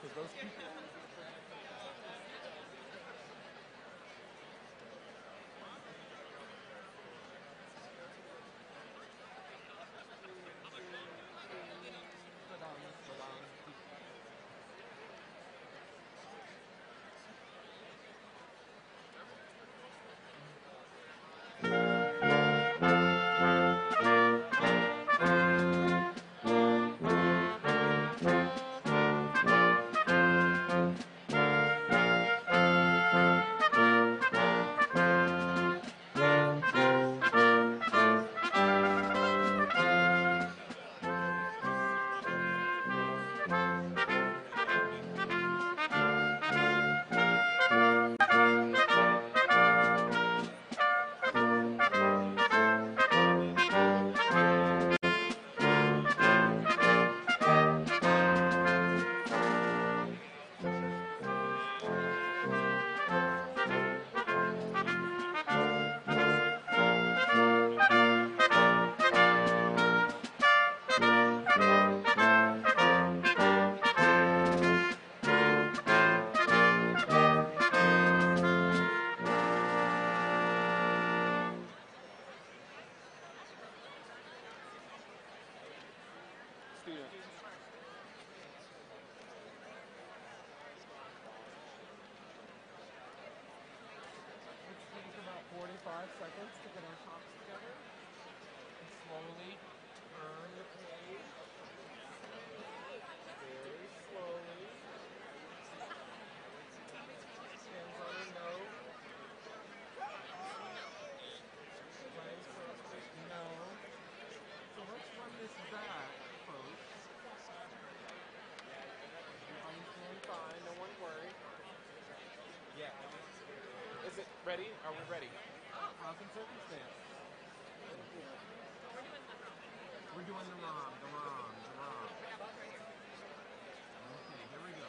Because those people. Student. Let's take about 45 seconds to get our tops together. And slowly turn the page. Very slowly. Hands on your nose. Legs across the nose. So let's run this back, folks. Everybody's doing fine. No one worry. Yeah. Is it ready? Are we ready? Pomp and circumstance. We're doing the ROM. Okay, here we go.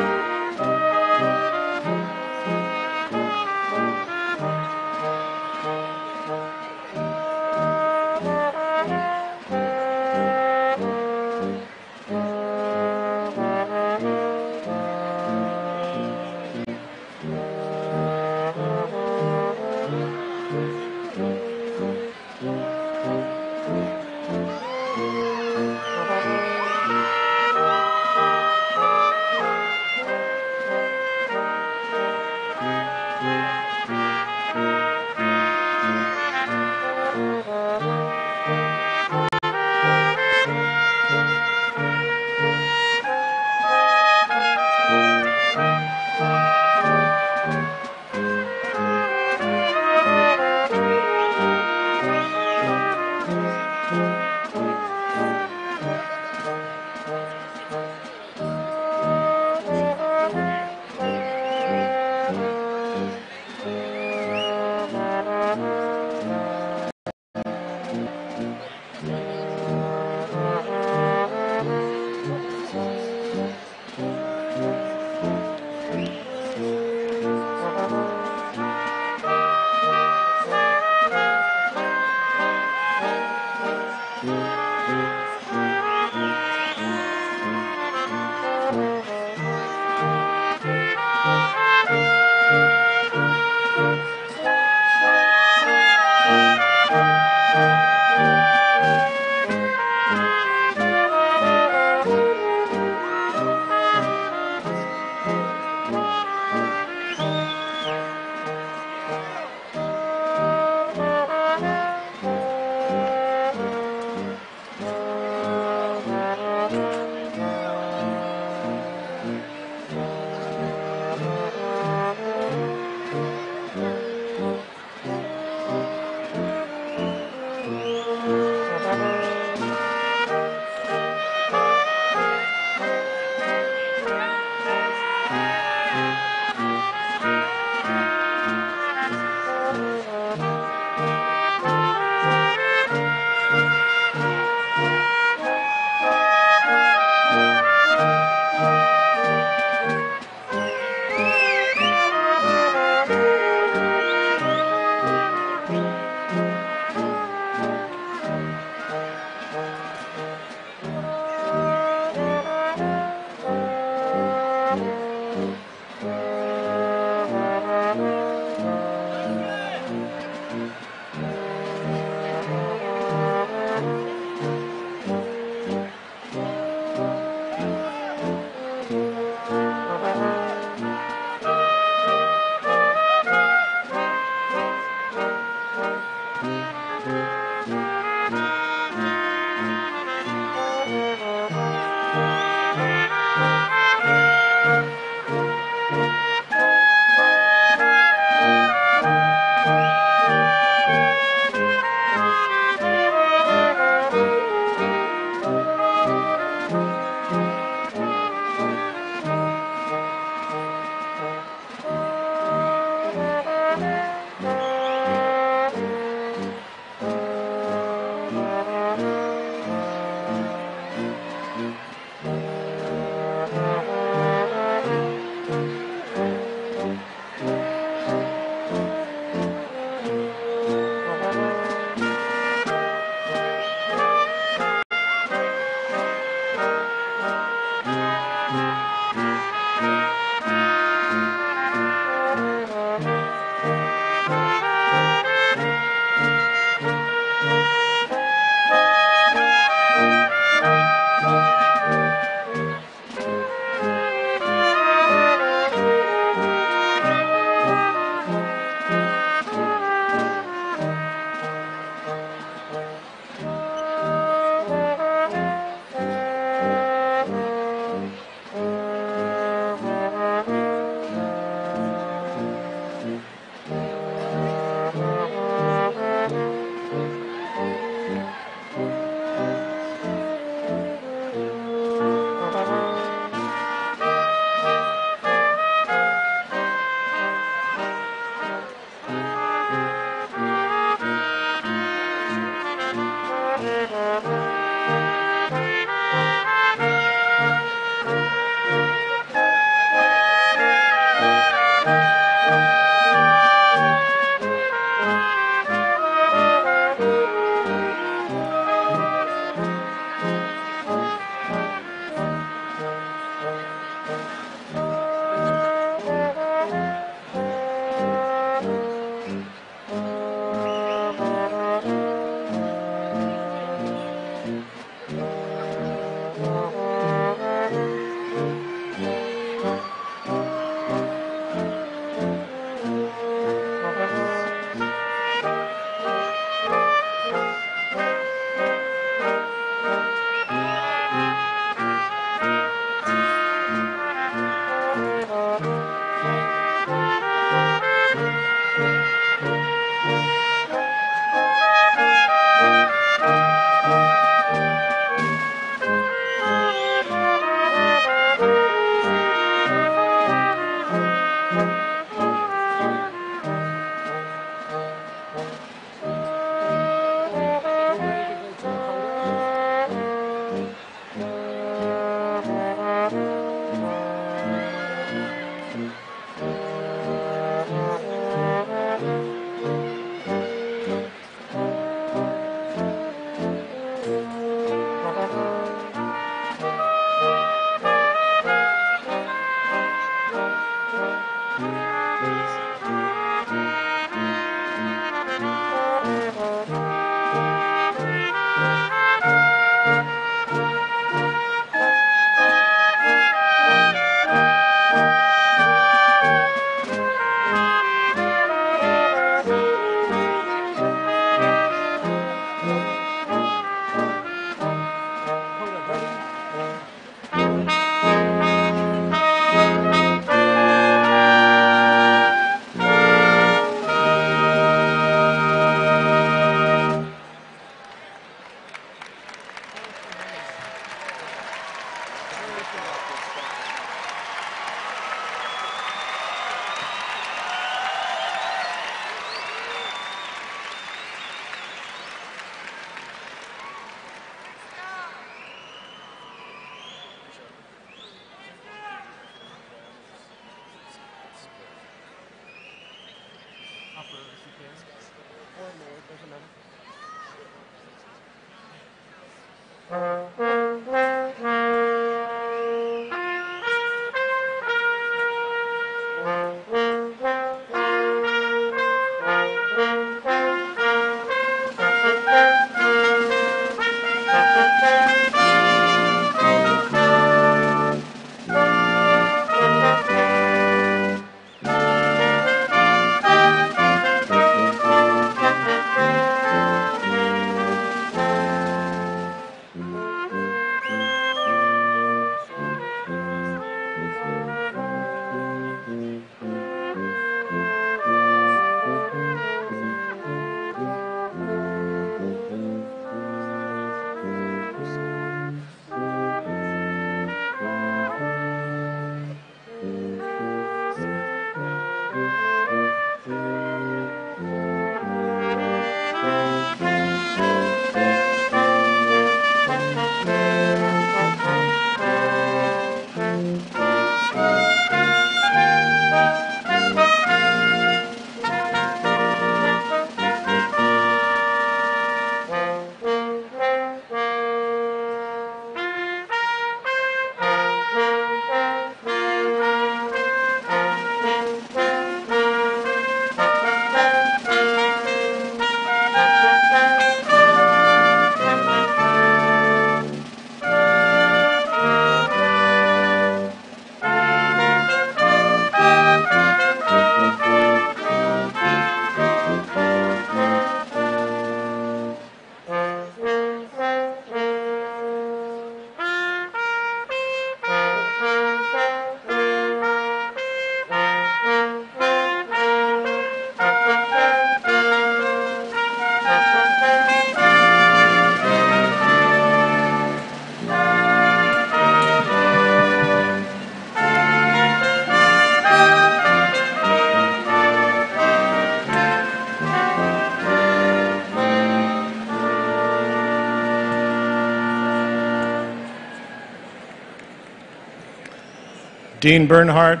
Dean Bernhardt,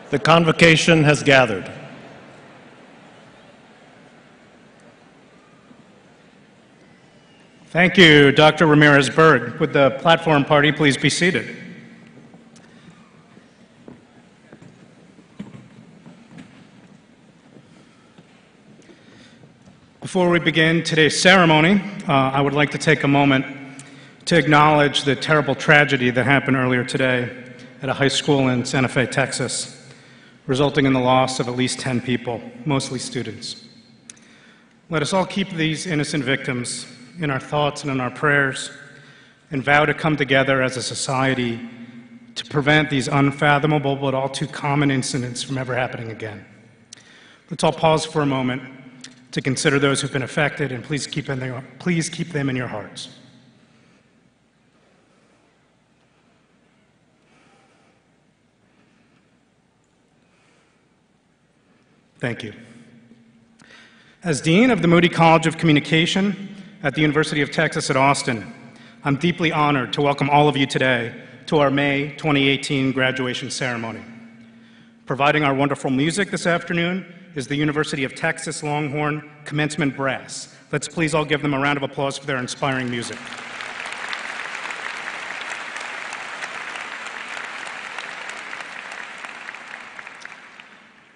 the convocation has gathered. Thank you, Dr. Ramirez-Berg. Would the platform party please be seated? Before we begin today's ceremony, I would like to take a moment to acknowledge the terrible tragedy that happened earlier today at a high school in Santa Fe, Texas, resulting in the loss of at least 10 people, mostly students. Let us all keep these innocent victims in our thoughts and in our prayers, and vow to come together as a society to prevent these unfathomable but all too common incidents from ever happening again. Let's all pause for a moment to consider those who've been affected, and please keep them in your hearts. Thank you. As Dean of the Moody College of Communication at the University of Texas at Austin, I'm deeply honored to welcome all of you today to our May 2018 graduation ceremony. Providing our wonderful music this afternoon is the University of Texas Longhorn Commencement Brass. Let's please all give them a round of applause for their inspiring music.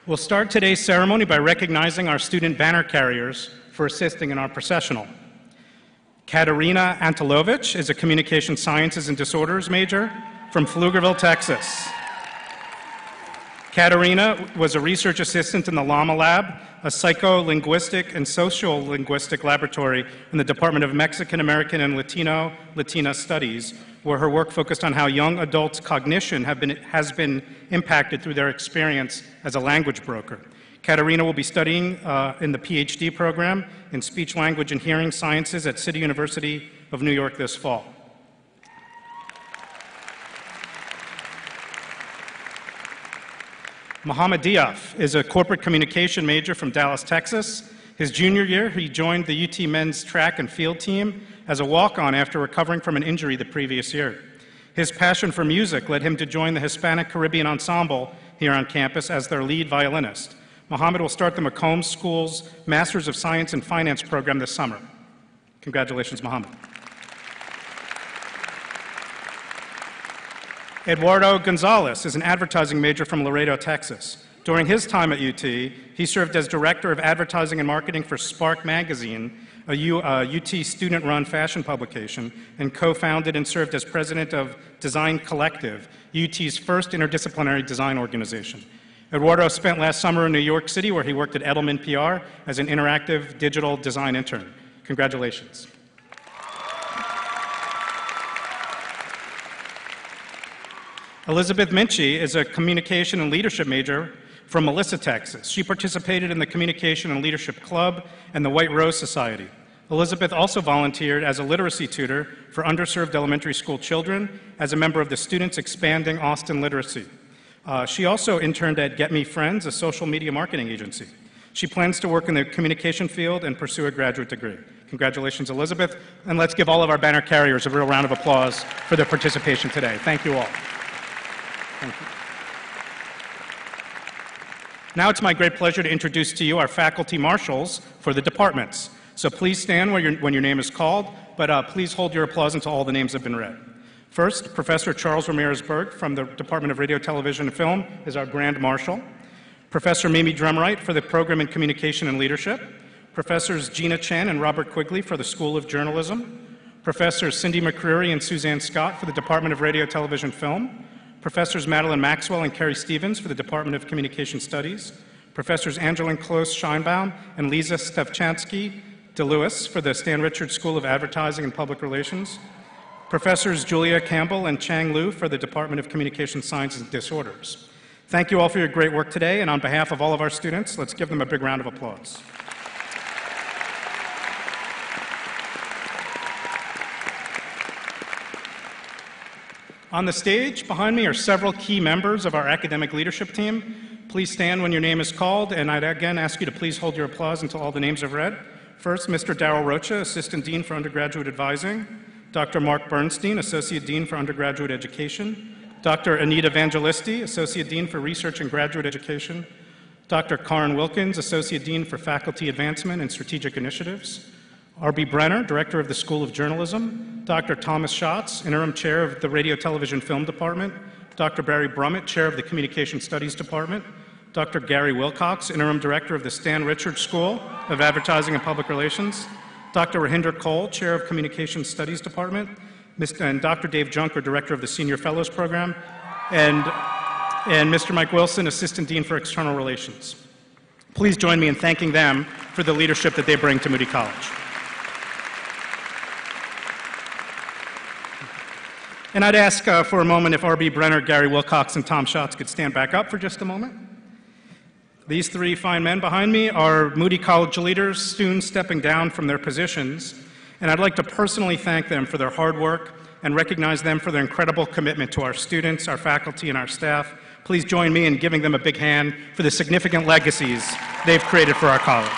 We'll start today's ceremony by recognizing our student banner carriers for assisting in our processional. Katerina Antelovich is a Communication Sciences and Disorders major from Pflugerville, Texas. Katerina was a research assistant in the Llama Lab, a psycholinguistic and sociolinguistic laboratory in the Department of Mexican American and Latina Studies, where her work focused on how young adults' cognition has been impacted through their experience as a language broker. Katerina will be studying in the PhD program in Speech, Language, and Hearing Sciences at City University of New York this fall. Mohammed Diaf is a corporate communication major from Dallas, Texas. His junior year, he joined the UT men's track and field team as a walk-on after recovering from an injury the previous year. His passion for music led him to join the Hispanic Caribbean Ensemble here on campus as their lead violinist. Mohammed will start the McCombs School's Masters of Science and Finance program this summer. Congratulations, Mohammed. Eduardo Gonzalez is an advertising major from Laredo, Texas. During his time at UT, he served as Director of Advertising and Marketing for Spark Magazine, a UT student-run fashion publication, and co-founded and served as President of Design Collective, UT's first interdisciplinary design organization. Eduardo spent last summer in New York City, where he worked at Edelman PR as an interactive digital design intern. Congratulations. Elizabeth Minchie is a communication and leadership major from Melissa, Texas. She participated in the Communication and Leadership Club and the White Rose Society. Elizabeth also volunteered as a literacy tutor for underserved elementary school children as a member of the Students Expanding Austin Literacy. She also interned at Get Me Friends, a social media marketing agency. She plans to work in the communication field and pursue a graduate degree. Congratulations, Elizabeth, and let's give all of our banner carriers a real round of applause for their participation today. Thank you all. Thank you. Now it's my great pleasure to introduce to you our faculty marshals for the departments. So please stand when your name is called, but please hold your applause until all the names have been read. First, Professor Charles Ramirez-Berg from the Department of Radio, Television, and Film is our Grand Marshal. Professor Mimi Drumright for the Program in Communication and Leadership. Professors Gina Chen and Robert Quigley for the School of Journalism. Professors Cindy McCreary and Suzanne Scott for the Department of Radio, Television, and Film. Professors Madeline Maxwell and Carrie Stevens for the Department of Communication Studies. Professors Angeline Close-Scheinbaum and Lisa Stefchansky DeLewis for the Stan Richards School of Advertising and Public Relations. Professors Julia Campbell and Chang Liu for the Department of Communication Sciences and Disorders. Thank you all for your great work today, and on behalf of all of our students, let's give them a big round of applause. On the stage behind me are several key members of our academic leadership team. Please stand when your name is called, and I'd again ask you to please hold your applause until all the names are read. First, Mr. Darrell Rocha, Assistant Dean for Undergraduate Advising. Dr. Mark Bernstein, Associate Dean for Undergraduate Education. Dr. Anita Evangelisti, Associate Dean for Research and Graduate Education, Dr. Karen Wilkins, Associate Dean for Faculty Advancement and Strategic Initiatives, R.B. Brenner, Director of the School of Journalism, Dr. Thomas Schatz, Interim Chair of the Radio, Television, Film Department, Dr. Barry Brummett, Chair of the Communication Studies Department, Dr. Gary Wilcox, Interim Director of the Stan Richards School of Advertising and Public Relations, Dr. Rahinder Cole, Chair of Communication Studies Department, and Dr. Dave Junker, Director of the Senior Fellows Program, and Mr. Mike Wilson, Assistant Dean for External Relations. Please join me in thanking them for the leadership that they bring to Moody College. And I'd ask for a moment if R.B. Brenner, Gary Wilcox, and Tom Schatz could stand back up for just a moment. These three fine men behind me are Moody College leaders, students stepping down from their positions, and I'd like to personally thank them for their hard work and recognize them for their incredible commitment to our students, our faculty, and our staff. Please join me in giving them a big hand for the significant legacies they've created for our college.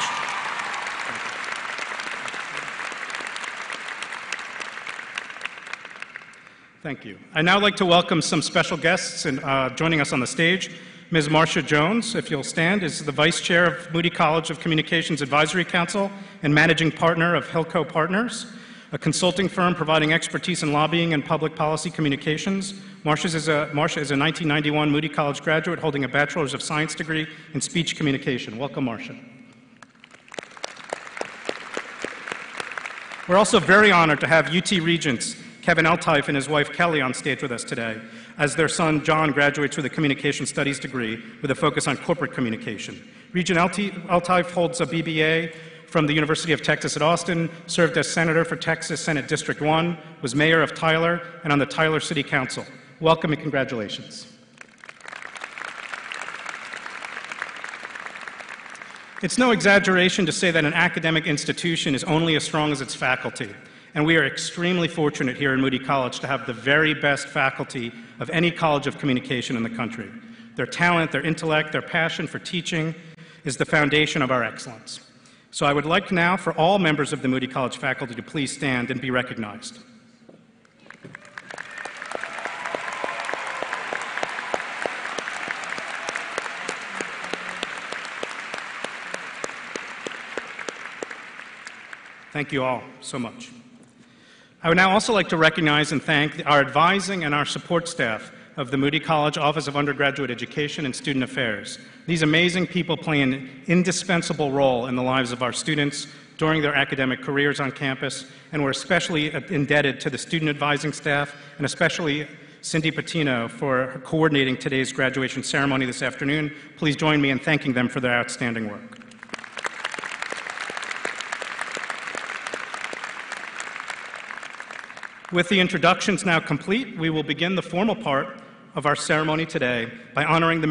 Thank you. I'd now like to welcome some special guests and joining us on the stage. Ms. Marcia Jones, if you'll stand, is the Vice Chair of Moody College of Communications Advisory Council and Managing Partner of Hilco Partners, a consulting firm providing expertise in lobbying and public policy communications. Marcia is a 1991 Moody College graduate holding a Bachelor's of Science degree in speech communication. Welcome, Marcia. We're also very honored to have UT Regents Kevin Eltife and his wife Kelly on stage with us today, as their son John graduates with a communication studies degree with a focus on corporate communication. Regent Eltife holds a BBA from the University of Texas at Austin, served as senator for Texas Senate District 1, was mayor of Tyler, and on the Tyler City Council. Welcome and congratulations. It's no exaggeration to say that an academic institution is only as strong as its faculty. And we are extremely fortunate here in Moody College to have the very best faculty of any college of communication in the country. Their talent, their intellect, their passion for teaching is the foundation of our excellence. So I would like now for all members of the Moody College faculty to please stand and be recognized. Thank you all so much. I would now also like to recognize and thank our advising and our support staff of the Moody College Office of Undergraduate Education and Student Affairs. These amazing people play an indispensable role in the lives of our students during their academic careers on campus, and we're especially indebted to the student advising staff, and especially Cindy Patino for coordinating today's graduation ceremony this afternoon. Please join me in thanking them for their outstanding work. With the introductions now complete, we will begin the formal part of our ceremony today by honoring the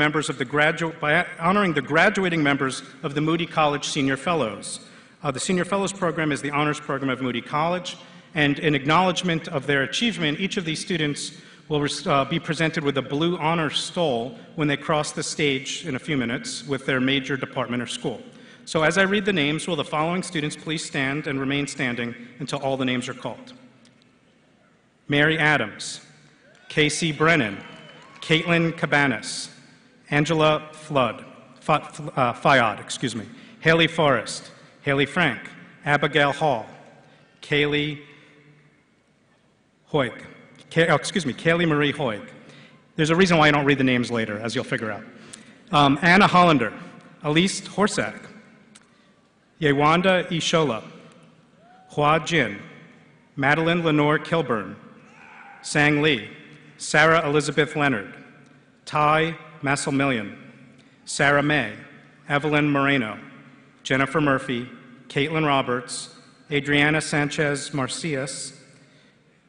graduating members of the Moody College Senior Fellows. The Senior Fellows program is the honors program of Moody College, and in acknowledgement of their achievement, each of these students will be presented with a blue honors stole when they cross the stage in a few minutes with their major department or school. So as I read the names, will the following students please stand and remain standing until all the names are called? Mary Adams, Casey Brennan, Caitlin Cabanas, Angela Fayad, Haley Forrest, Haley Frank, Abigail Hall, Kaylee Marie Hoig. There's a reason why I don't read the names later, as you'll figure out. Anna Hollander, Elise Horsack, Yewanda Ishola, Hua Jin, Madeline Lenore Kilburn, Sang Lee, Sarah Elizabeth Leonard, Ty Masselmillion, Sarah May, Evelyn Moreno, Jennifer Murphy, Caitlin Roberts, Adriana Sanchez Marcias,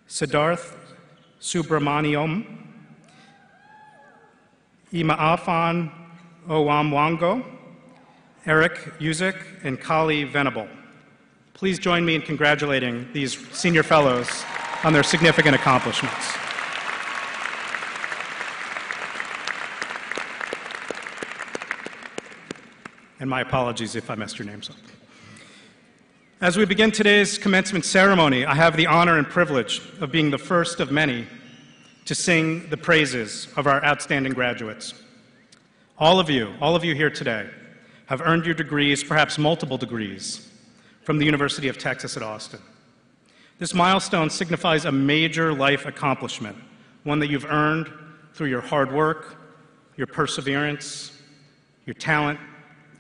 Siddharth Subramaniam, Imaafan Owamwango, Eric Uzik, and Kali Venable. Please join me in congratulating these senior fellows on their significant accomplishments. And my apologies if I messed your names up. As we begin today's commencement ceremony, I have the honor and privilege of being the first of many to sing the praises of our outstanding graduates. All of you here today have earned your degrees, perhaps multiple degrees, from the University of Texas at Austin. This milestone signifies a major life accomplishment, one that you've earned through your hard work, your perseverance, your talent,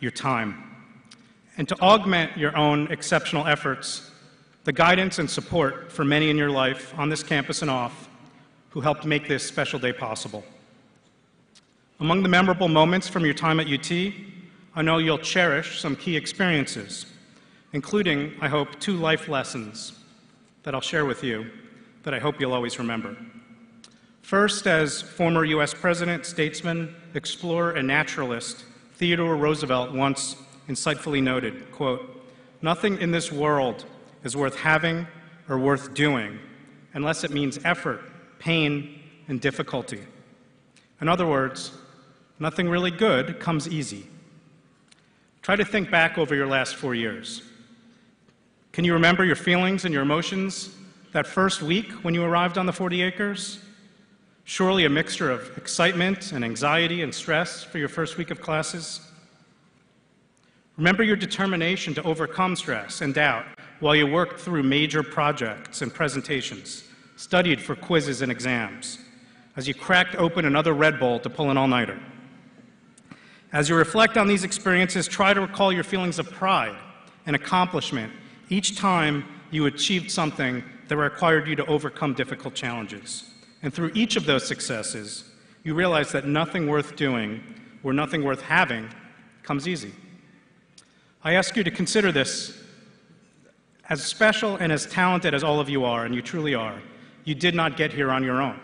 your time. And to augment your own exceptional efforts, the guidance and support for many in your life on this campus and off who helped make this special day possible. Among the memorable moments from your time at UT, I know you'll cherish some key experiences, including, I hope, 2 life lessons that I'll share with you that I hope you'll always remember. First, as former US President, statesman, explorer, and naturalist Theodore Roosevelt once insightfully noted, quote, "Nothing in this world is worth having or worth doing unless it means effort, pain, and difficulty." In other words, nothing really good comes easy. Try to think back over your last 4 years. Can you remember your feelings and your emotions that first week when you arrived on the 40 acres? Surely a mixture of excitement and anxiety and stress for your first week of classes. Remember your determination to overcome stress and doubt while you worked through major projects and presentations, studied for quizzes and exams, as you cracked open another Red Bull to pull an all-nighter. As you reflect on these experiences, try to recall your feelings of pride and accomplishment each time you achieved something that required you to overcome difficult challenges. And through each of those successes, you realize that nothing worth doing or nothing worth having comes easy. I ask you to consider this. As special and as talented as all of you are, and you truly are, you did not get here on your own.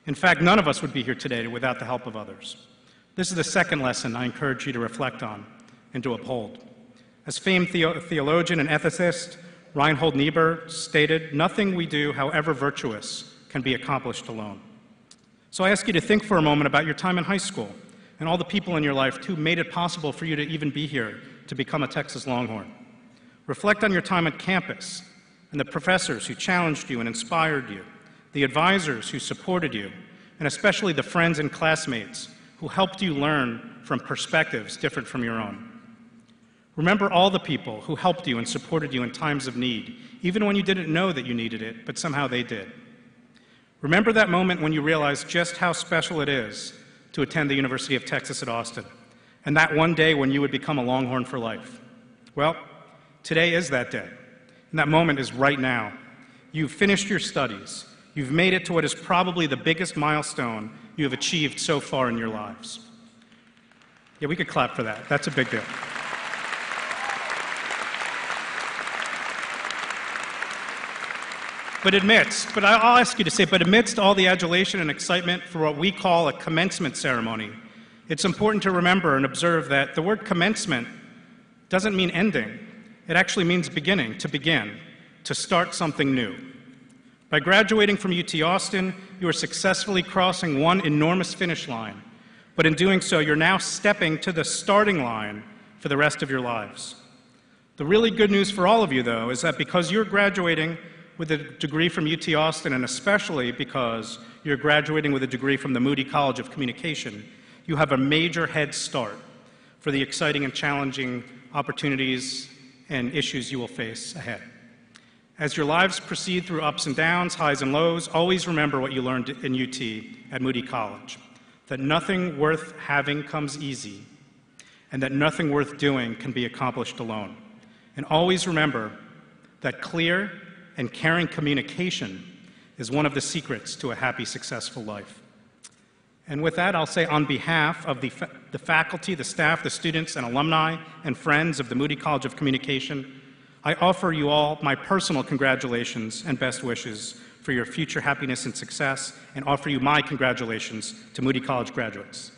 In fact, none of us would be here today without the help of others. This is the second lesson I encourage you to reflect on and to uphold. As famed theologian and ethicist Reinhold Niebuhr stated, "Nothing we do, however virtuous, can be accomplished alone." So I ask you to think for a moment about your time in high school and all the people in your life who made it possible for you to even be here to become a Texas Longhorn. Reflect on your time at campus and the professors who challenged you and inspired you, the advisors who supported you, and especially the friends and classmates who helped you learn from perspectives different from your own. Remember all the people who helped you and supported you in times of need, even when you didn't know that you needed it, but somehow they did. Remember that moment when you realized just how special it is to attend the University of Texas at Austin, and that one day when you would become a Longhorn for life. Well, today is that day, and that moment is right now. You've finished your studies. You've made it to what is probably the biggest milestone you have achieved so far in your lives. Yeah, we could clap for that. That's a big deal. But I'll ask you to say, but amidst all the adulation and excitement for what we call a commencement ceremony, it's important to remember and observe that the word commencement doesn't mean ending. It actually means beginning, to begin, to start something new. By graduating from UT Austin, you are successfully crossing one enormous finish line, but in doing so, you're now stepping to the starting line for the rest of your lives. The really good news for all of you, though, is that because you're graduating with a degree from UT Austin, and especially because you're graduating with a degree from the Moody College of Communication, you have a major head start for the exciting and challenging opportunities and issues you will face ahead. As your lives proceed through ups and downs, highs and lows, always remember what you learned in UT at Moody College, that nothing worth having comes easy, and that nothing worth doing can be accomplished alone. And always remember that clear and caring communication is one of the secrets to a happy, successful life. And with that, I'll say on behalf of the faculty, the staff, the students, and alumni and friends of the Moody College of Communication, I offer you all my personal congratulations and best wishes for your future happiness and success, and offer you my congratulations to Moody College graduates.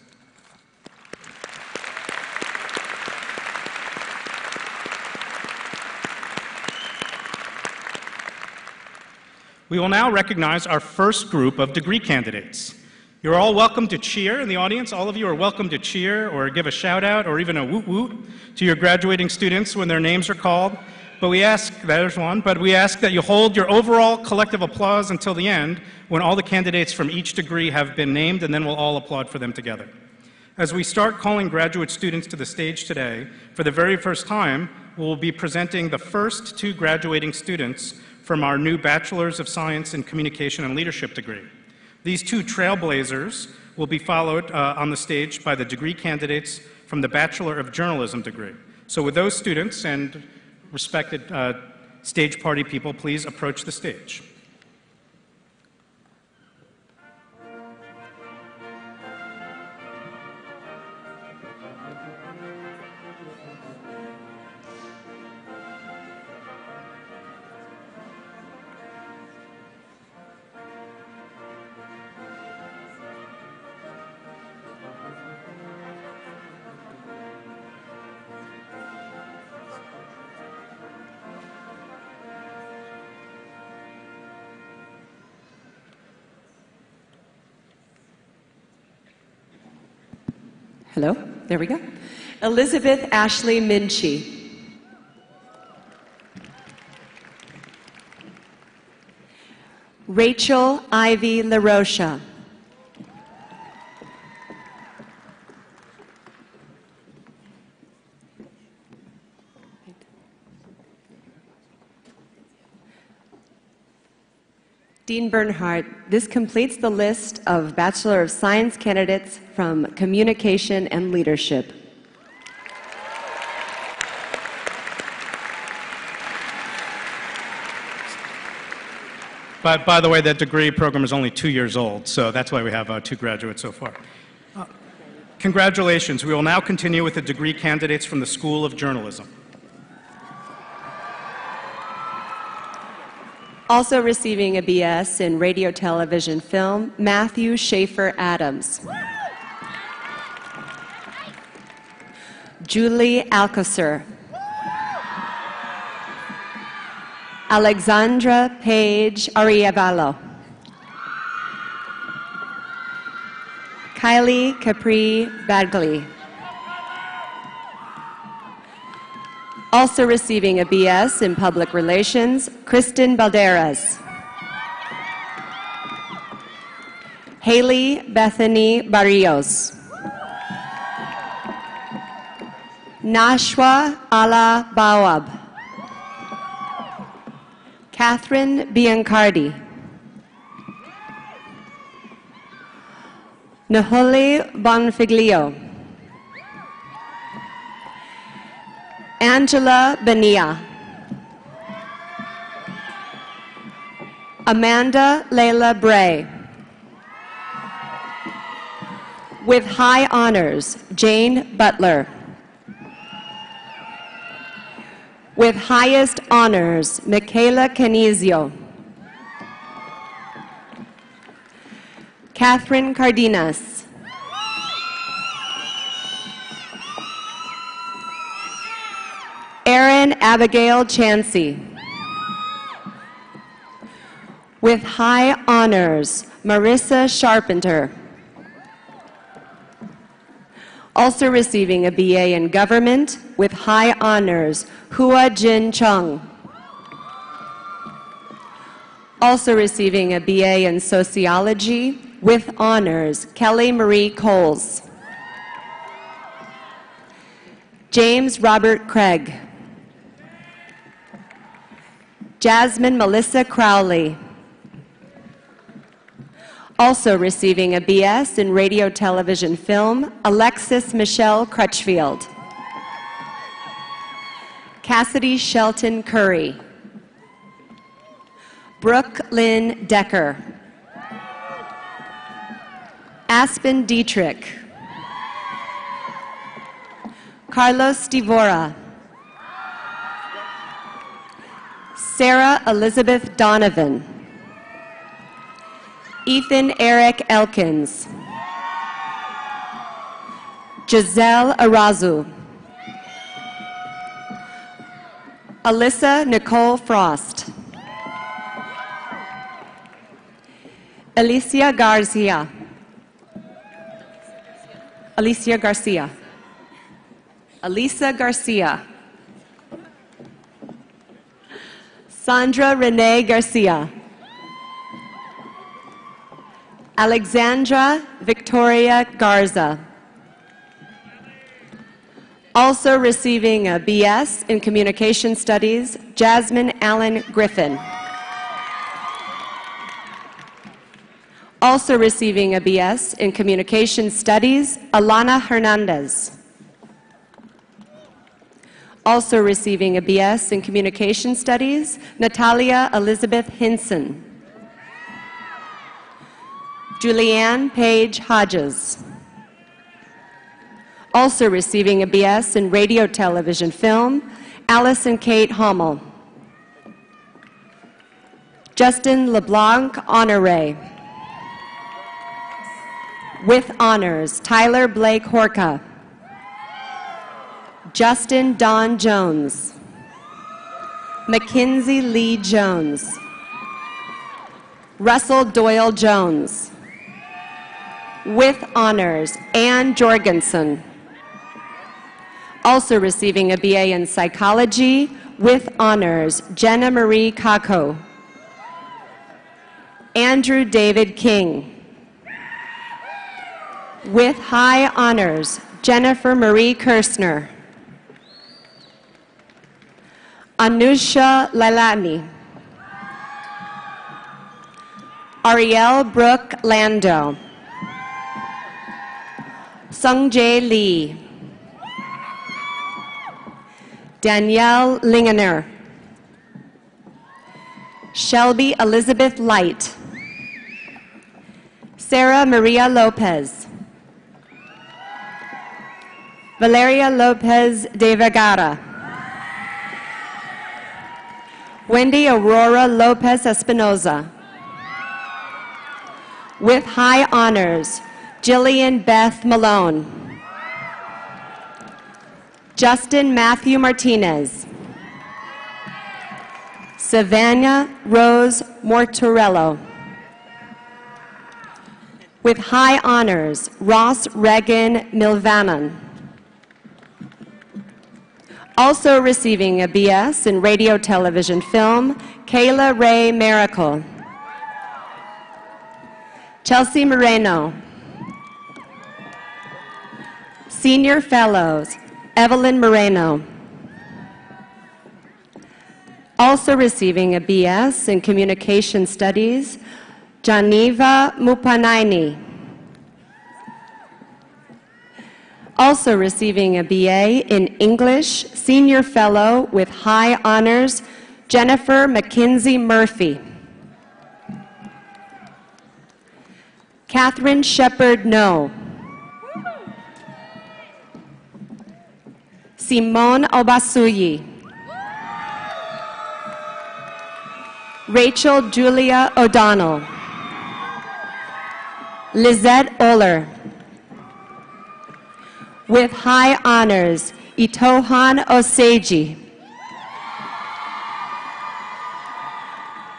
We will now recognize our first group of degree candidates. You're all welcome to cheer in the audience. All of you are welcome to cheer or give a shout out or even a woot woot to your graduating students when their names are called. but we ask, there's one, but we ask that you hold your overall collective applause until the end when all the candidates from each degree have been named, and then we'll all applaud for them together. As we start calling graduate students to the stage today, for the very first time, we'll be presenting the first 2 graduating students from our new Bachelor's of Science in Communication and Leadership degree. These 2 trailblazers will be followed on the stage by the degree candidates from the Bachelor of Journalism degree. So with those students and respected stage party people, please approach the stage. Hello, there we go. Elizabeth Ashley Minchie. Rachel Ivy LaRocha. Dean Bernhardt, this completes the list of Bachelor of Science candidates from Communication and Leadership. By the way, that degree program is only 2 years old, so that's why we have 2 graduates so far. Congratulations. We will now continue with the degree candidates from the School of Journalism. Also receiving a BS in Radio, Television, Film, Matthew Schaefer Adams. Julie Alcocer. Alexandra Page Arevalo. Kylie Capri Bagley. Also receiving a BS in Public Relations, Kristen Balderas. Haley Bethany Barrios. Nashwa Ala Bawab. Catherine Biancardi. Naholi Bonfiglio. Angela Benia. Amanda Layla Bray. With high honors, Jane Butler. With highest honors, Michaela Canizio. Catherine Cardenas. Erin Abigail Chansey. With high honors, Marissa Sharpenter. Also receiving a BA in Government with high honors, Hua Jin Chung. Also receiving a BA in Sociology with honors, Kelly Marie Coles. James Robert Craig. Jasmine Melissa Crowley. Also receiving a BS in Radio, Television, Film, Alexis Michelle Crutchfield. Cassidy Shelton Curry. Brooke Lynn Decker. Aspen Dietrich. Carlos Divora. Sarah Elizabeth Donovan. Ethan Eric Elkins. Giselle Arazu. Alyssa Nicole Frost. Alicia Garcia. Alicia Garcia. Elisa Garcia. Sandra Renee Garcia. Alexandra Victoria Garza. Also receiving a BS in Communication Studies, Jasmine Allen Griffin. Also receiving a BS in Communication Studies, Alana Hernandez. Also receiving a BS in Communication Studies, Natalia Elizabeth Hinson. Julianne Page Hodges. Also receiving a BS in Radio, Television, Film, Allison Kate Hommel. Justin LeBlanc Honore. With honors, Tyler Blake Horka. Justin Don Jones. Mackenzie Lee Jones. Russell Doyle Jones. With honors, Ann Jorgensen. Also receiving a BA in Psychology, with honors, Jenna Marie Kako. Andrew David King. With high honors, Jennifer Marie Kirstner. Anusha Lalani. Ariel Brooke Lando. Sungjae Lee. Danielle Lingener. Shelby Elizabeth Light. Sarah Maria Lopez. Valeria Lopez de Vergara. Wendy Aurora Lopez Espinoza. With high honors, Jillian Beth Malone. Justin Matthew Martinez. Savannah Rose Mortorello. With high honors, Ross Regan Milvanon. Also receiving a BS in Radio, Television, Film, Kayla Ray Miracle. Chelsea Moreno. Senior Fellows, Evelyn Moreno. Also receiving a BS in Communication Studies, Janiva Mupanaini. Also receiving a BA in English, Senior Fellow with high honors, Jennifer McKinsey Murphy. Catherine Shepard No. Simone Obasuyi. Rachel Julia O'Donnell. Lizette Oler. With high honors, Itohan Oseji.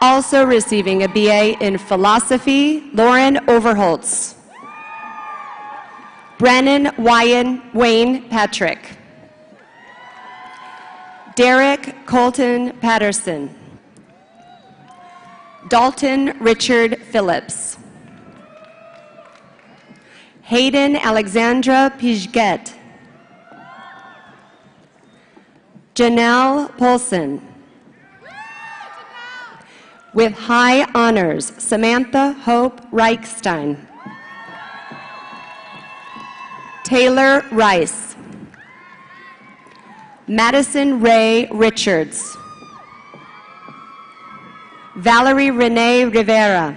Also receiving a BA in Philosophy, Lauren Overholtz. Brennan Wayne Patrick. Derek Colton Patterson. Dalton Richard Phillips. Hayden Alexandra Pijget. Janelle Polson. With high honors, Samantha Hope Reichstein. Taylor Rice. Madison Ray Richards. Valerie Renee Rivera.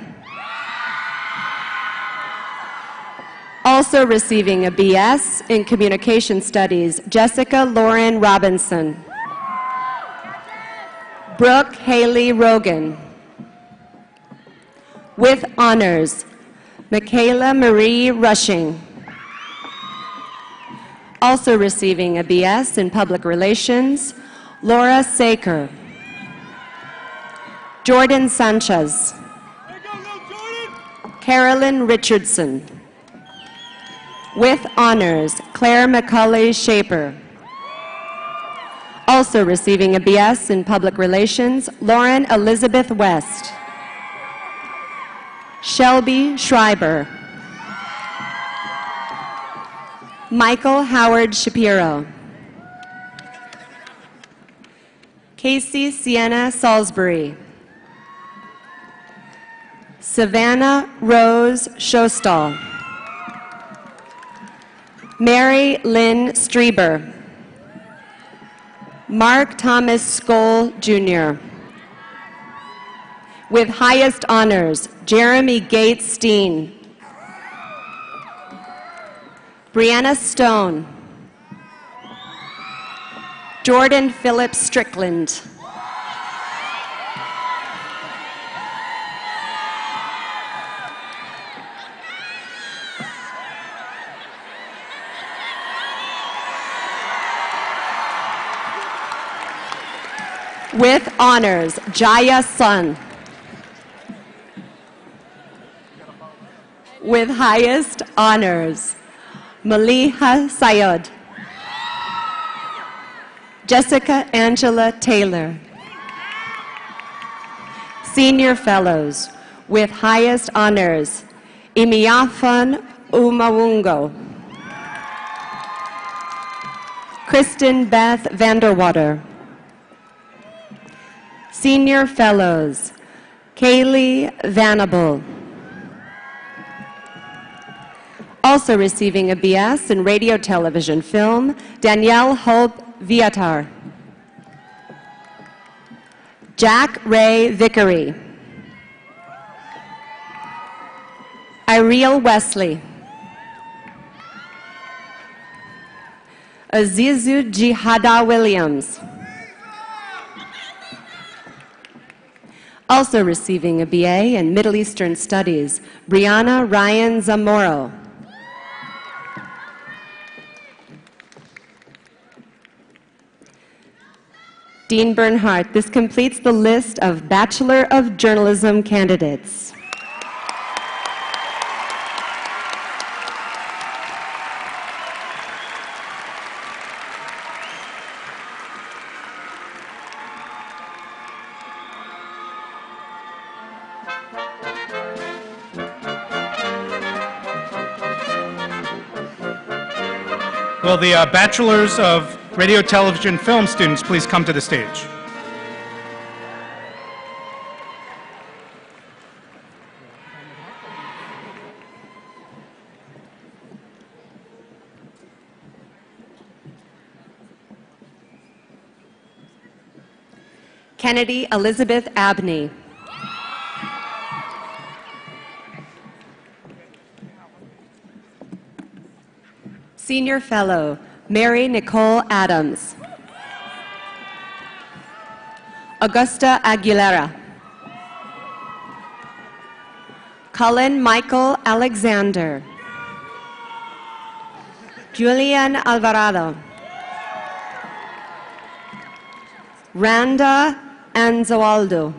Also receiving a BS in Communication Studies, Jessica Lauren Robinson. Brooke Haley Rogan. With honors, Michaela Marie Rushing. Also receiving a BS in Public Relations, Laura Saker. Jordan Sanchez. Carolyn Richardson. With honors, Claire McCulley Shaper. Also receiving a BS in Public Relations, Lauren Elizabeth West. Shelby Schreiber. Michael Howard Shapiro. Casey Sienna Salisbury. Savannah Rose Shostal. Mary Lynn Strieber. Mark Thomas Skoll, Jr. With highest honors, Jeremy Gates Steen. Brianna Stone. Jordan Phillips Strickland. With honors, Jaya Sun. With highest honors, Maliha Sayed. Jessica Angela Taylor. Senior Fellows, with highest honors, Imiafan Umawungo. Kristen Beth Vanderwater. Senior Fellows, Kaylee Vanable. Also receiving a BS in Radio, Television, Film, Danielle Hope Viatar. Jack Ray Vickery. Ariel Wesley. Azizu Jihada Williams. Also receiving a BA in Middle Eastern Studies, Brianna Ryan Zamoro. Dean Bernhardt, this completes the list of Bachelor of Journalism candidates. Will the Bachelors of Radio, Television, Film students please come to the stage? Kennedy Elizabeth Abney. Senior Fellow, Mary Nicole Adams. Augusta Aguilera. Cullen Michael Alexander. Julian Alvarado. Randa Anzoaldo.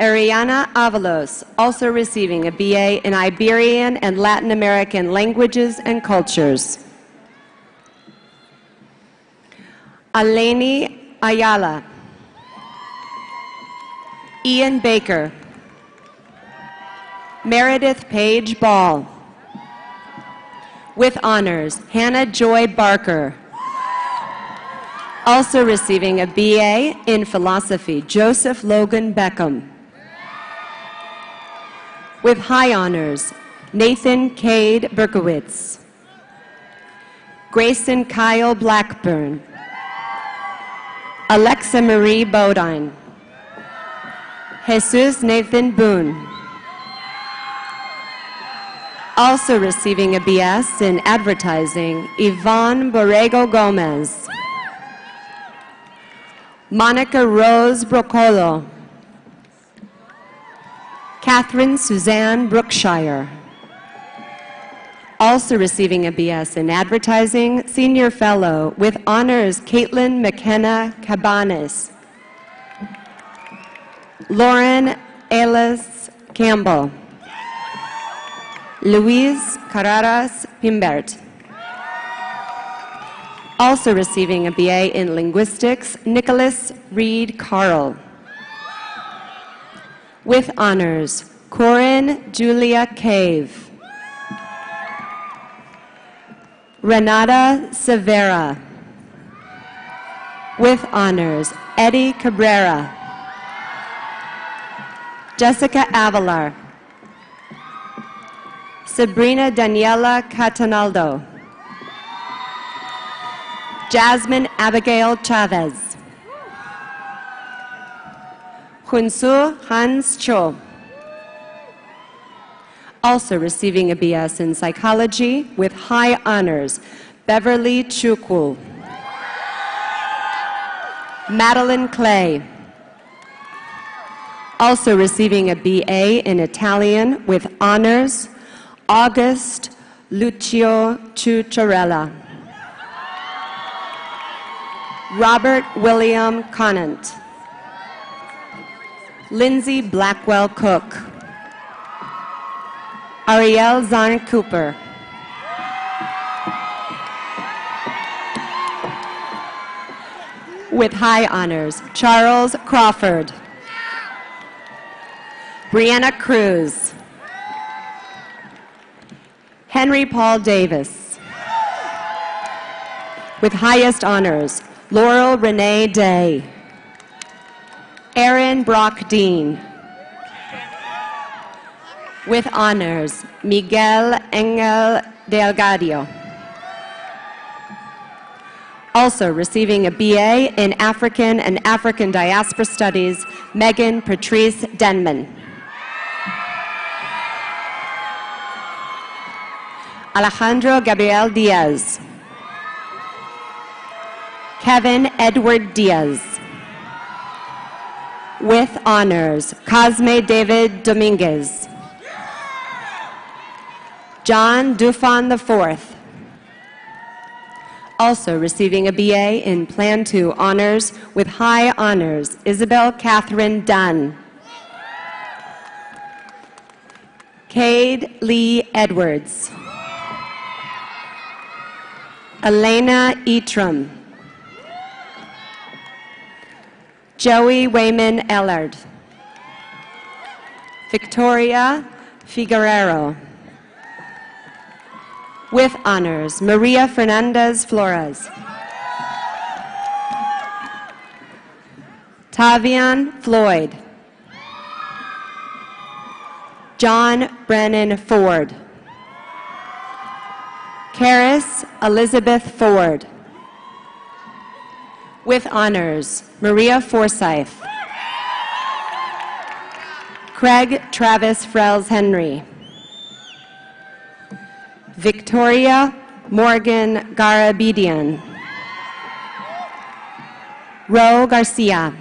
Ariana Avalos, also receiving a BA in Iberian and Latin American Languages and Cultures. Aleni Ayala. Ian Baker. Meredith Page Ball. With honors, Hannah Joy Barker. Also receiving a BA in Philosophy, Joseph Logan Beckham. With high honors, Nathan Cade Berkowitz. Grayson Kyle Blackburn. Alexa Marie Bodine. Jesus Nathan Boone. Also receiving a BS in Advertising, Yvonne Borrego Gomez. Monica Rose Brocolo. Catherine Suzanne Brookshire. Also receiving a BS in Advertising, Senior Fellow, with honors, Caitlin McKenna Cabanes. Lauren Ellis Campbell. Luis Carreras Pimbert. Also receiving a BA in Linguistics, Nicholas Reed Carl. With honors, Corinne Julia Cave. Renata Severa. With honors, Eddie Cabrera. Jessica Avalar. Sabrina Daniela Cataldo. Jasmine Abigail Chavez. Hunsu Hans Cho. Also receiving a BS in Psychology with high honors, Beverly Chukwu. Madeline Clay. Also receiving a BA in Italian with honors, August Lucio Cucciarella. Robert William Conant. Lindsay Blackwell Cook. Ariel Zahn Cooper. With high honors, Charles Crawford. Brianna Cruz. Henry Paul Davis. With highest honors, Laurel Renee Day. Aaron Brock Dean. With honors, Miguel Engel Delgado. Also receiving a BA in African and African Diaspora Studies, Megan Patrice Denman. Alejandro Gabriel Diaz. Kevin Edward Diaz. With honors, Cosme David Dominguez. John Dufon IV. Also receiving a BA in Plan 2 honors with high honors, Isabel Catherine Dunn. Cade Lee Edwards. Elena Etram. Joey Wayman Ellard. Victoria Figueroa. With honors, Maria Fernandez Flores. Tavian Floyd. John Brennan Ford. Karis Elizabeth Ford. With honors, Maria Forsyth. Craig Travis Frells Henry. Victoria Morgan Garabedian. Ro Garcia.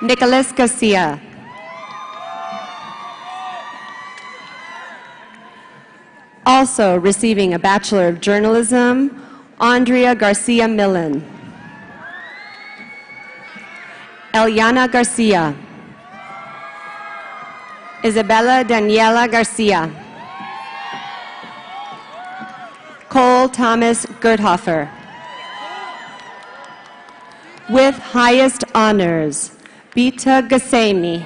Nicholas Garcia. Also receiving a Bachelor of Journalism, Andrea Garcia Millen. Eliana Garcia. Isabella Daniela Garcia. Cole Thomas Gerthofer. With highest honors, Bita Gassemi.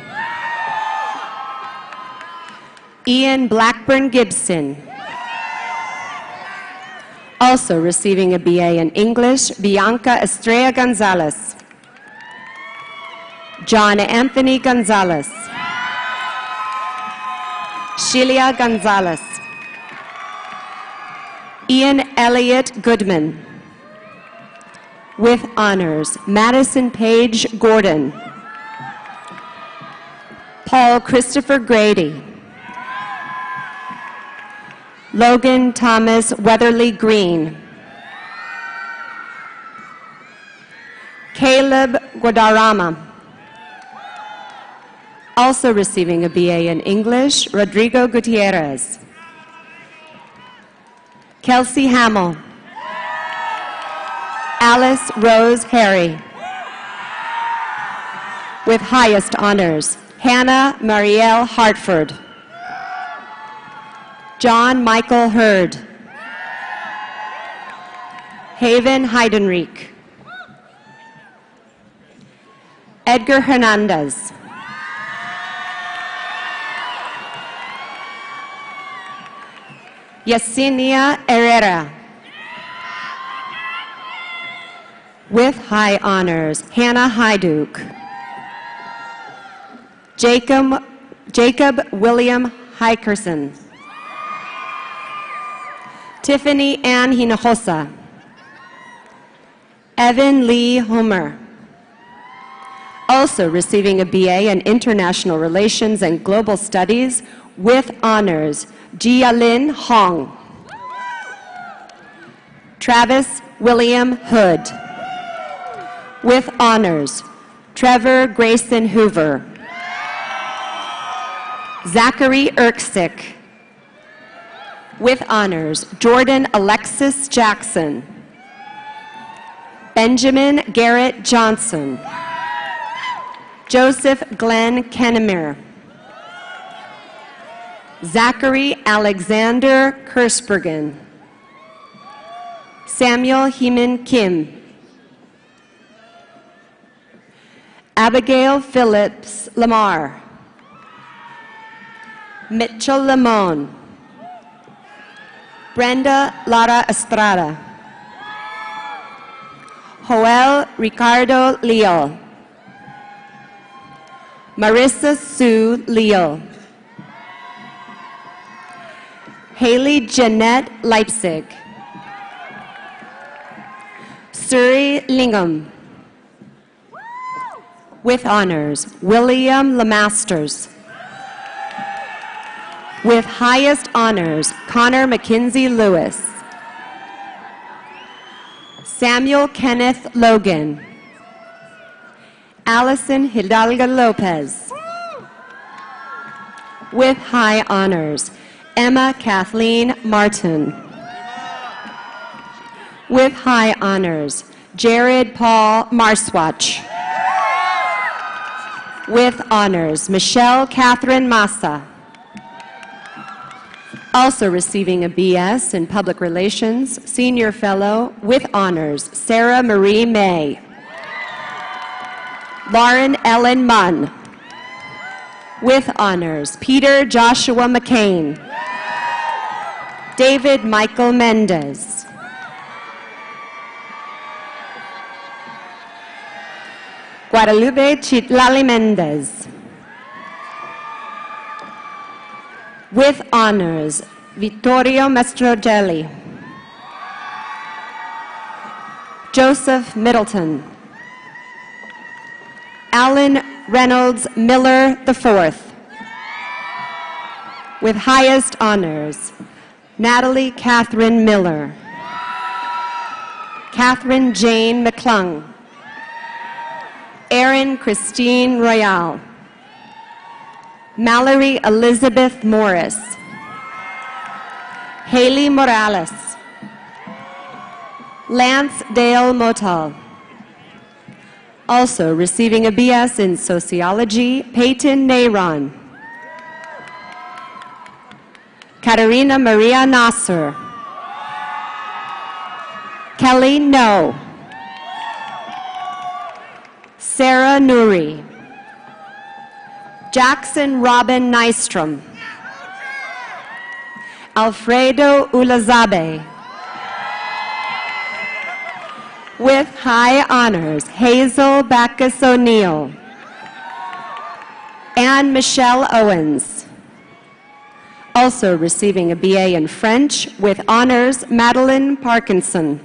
Ian Blackburn Gibson. Also receiving a BA in English, Bianca Estrella Gonzalez. John Anthony Gonzalez. Shelia Gonzalez. Ian Elliott Goodman. With honors, Madison Page Gordon. Paul Christopher Grady. Logan Thomas Weatherly Green. Caleb Guadarrama. Also receiving a BA in English, Rodrigo Gutierrez. Kelsey Hamill. Alice Rose Harry. With highest honors, Hannah Marielle Hartford. John Michael Hurd. Haven Heidenreich. Edgar Hernandez. Yesenia Herrera. With high honors, Hannah Hyduk. Jacob William Hikerson. Tiffany Ann Hinojosa. Evan Lee Homer. Also receiving a BA in International Relations and Global Studies with honors, Jialin Hong. Travis William Hood. With honors, Trevor Grayson Hoover. Zachary Erksick. With honors, Jordan Alexis Jackson. Benjamin Garrett Johnson. Joseph Glenn Kennemer. Zachary Alexander Kersbergen. Samuel Heeman Kim. Abigail Phillips Lamar. Mitchell Lamone. Brenda Lara Estrada. Joel Ricardo Leal. Marissa Sue Leal. Haley Jeanette Leipzig. Suri Lingham. With honors, William Lemasters. With highest honors, Connor McKinsey Lewis. Samuel Kenneth Logan. Allison Hidalgo Lopez. With high honors, Emma Kathleen Martin. With high honors, Jared Paul Marswatch. With honors, Michelle Catherine Massa. Also receiving a BS in Public Relations, Senior Fellow with honors, Sarah Marie May. Lauren Ellen Munn. With honors, Peter Joshua McCain. David Michael Mendez. Guadalupe Chitlali Mendez. With honors, Vittorio Mastrogelli. Joseph Middleton. Alan Reynolds Miller IV. With highest honors, Natalie Catherine Miller. Catherine Jane McClung. Erin Christine Royale. Mallory Elizabeth Morris. Haley Morales. Lance Dale Motal. Also receiving a BS in Sociology, Peyton Neyron. Katerina Maria Nasser. Kelly No. Sarah Nuri. Jackson Robin Nystrom. Alfredo Ulazabe. With high honors, Hazel Backus O'Neill. Anne Michelle Owens. Also receiving a BA in French with honors, Madeline Parkinson.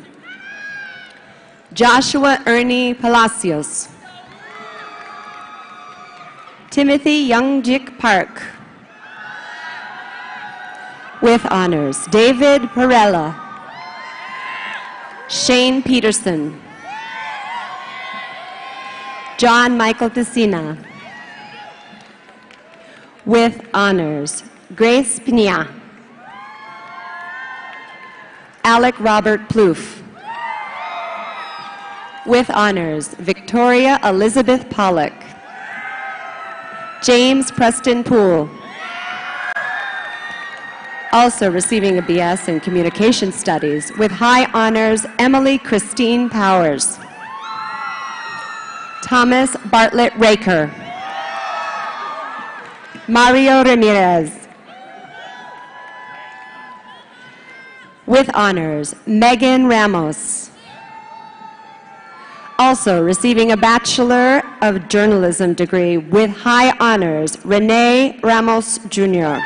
Joshua Ernie Palacios. Timothy Youngjik Park. With honors, David Perella. Shane Peterson. John Michael Tessina. With honors, Grace Pina. Alec Robert Plouffe. With honors, Victoria Elizabeth Pollock. James Preston Poole. Also receiving a BS in Communication Studies with high honors, Emily Christine Powers. Thomas Bartlett Raker. Mario Ramirez. With honors, Megan Ramos. Also receiving a Bachelor of Journalism degree with high honors, Renee Ramos Jr.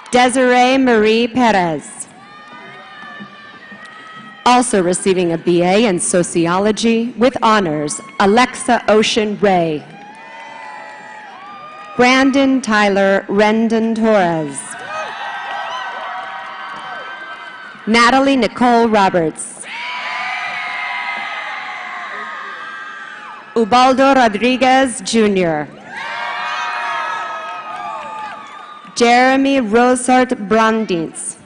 Desiree Marie Perez. Also receiving a BA in Sociology with honors, Alexa Ocean Ray. Brandon Tyler Rendon Torres. Natalie Nicole Roberts. Ubaldo Rodriguez, Jr. Jeremy Rosart Brandins.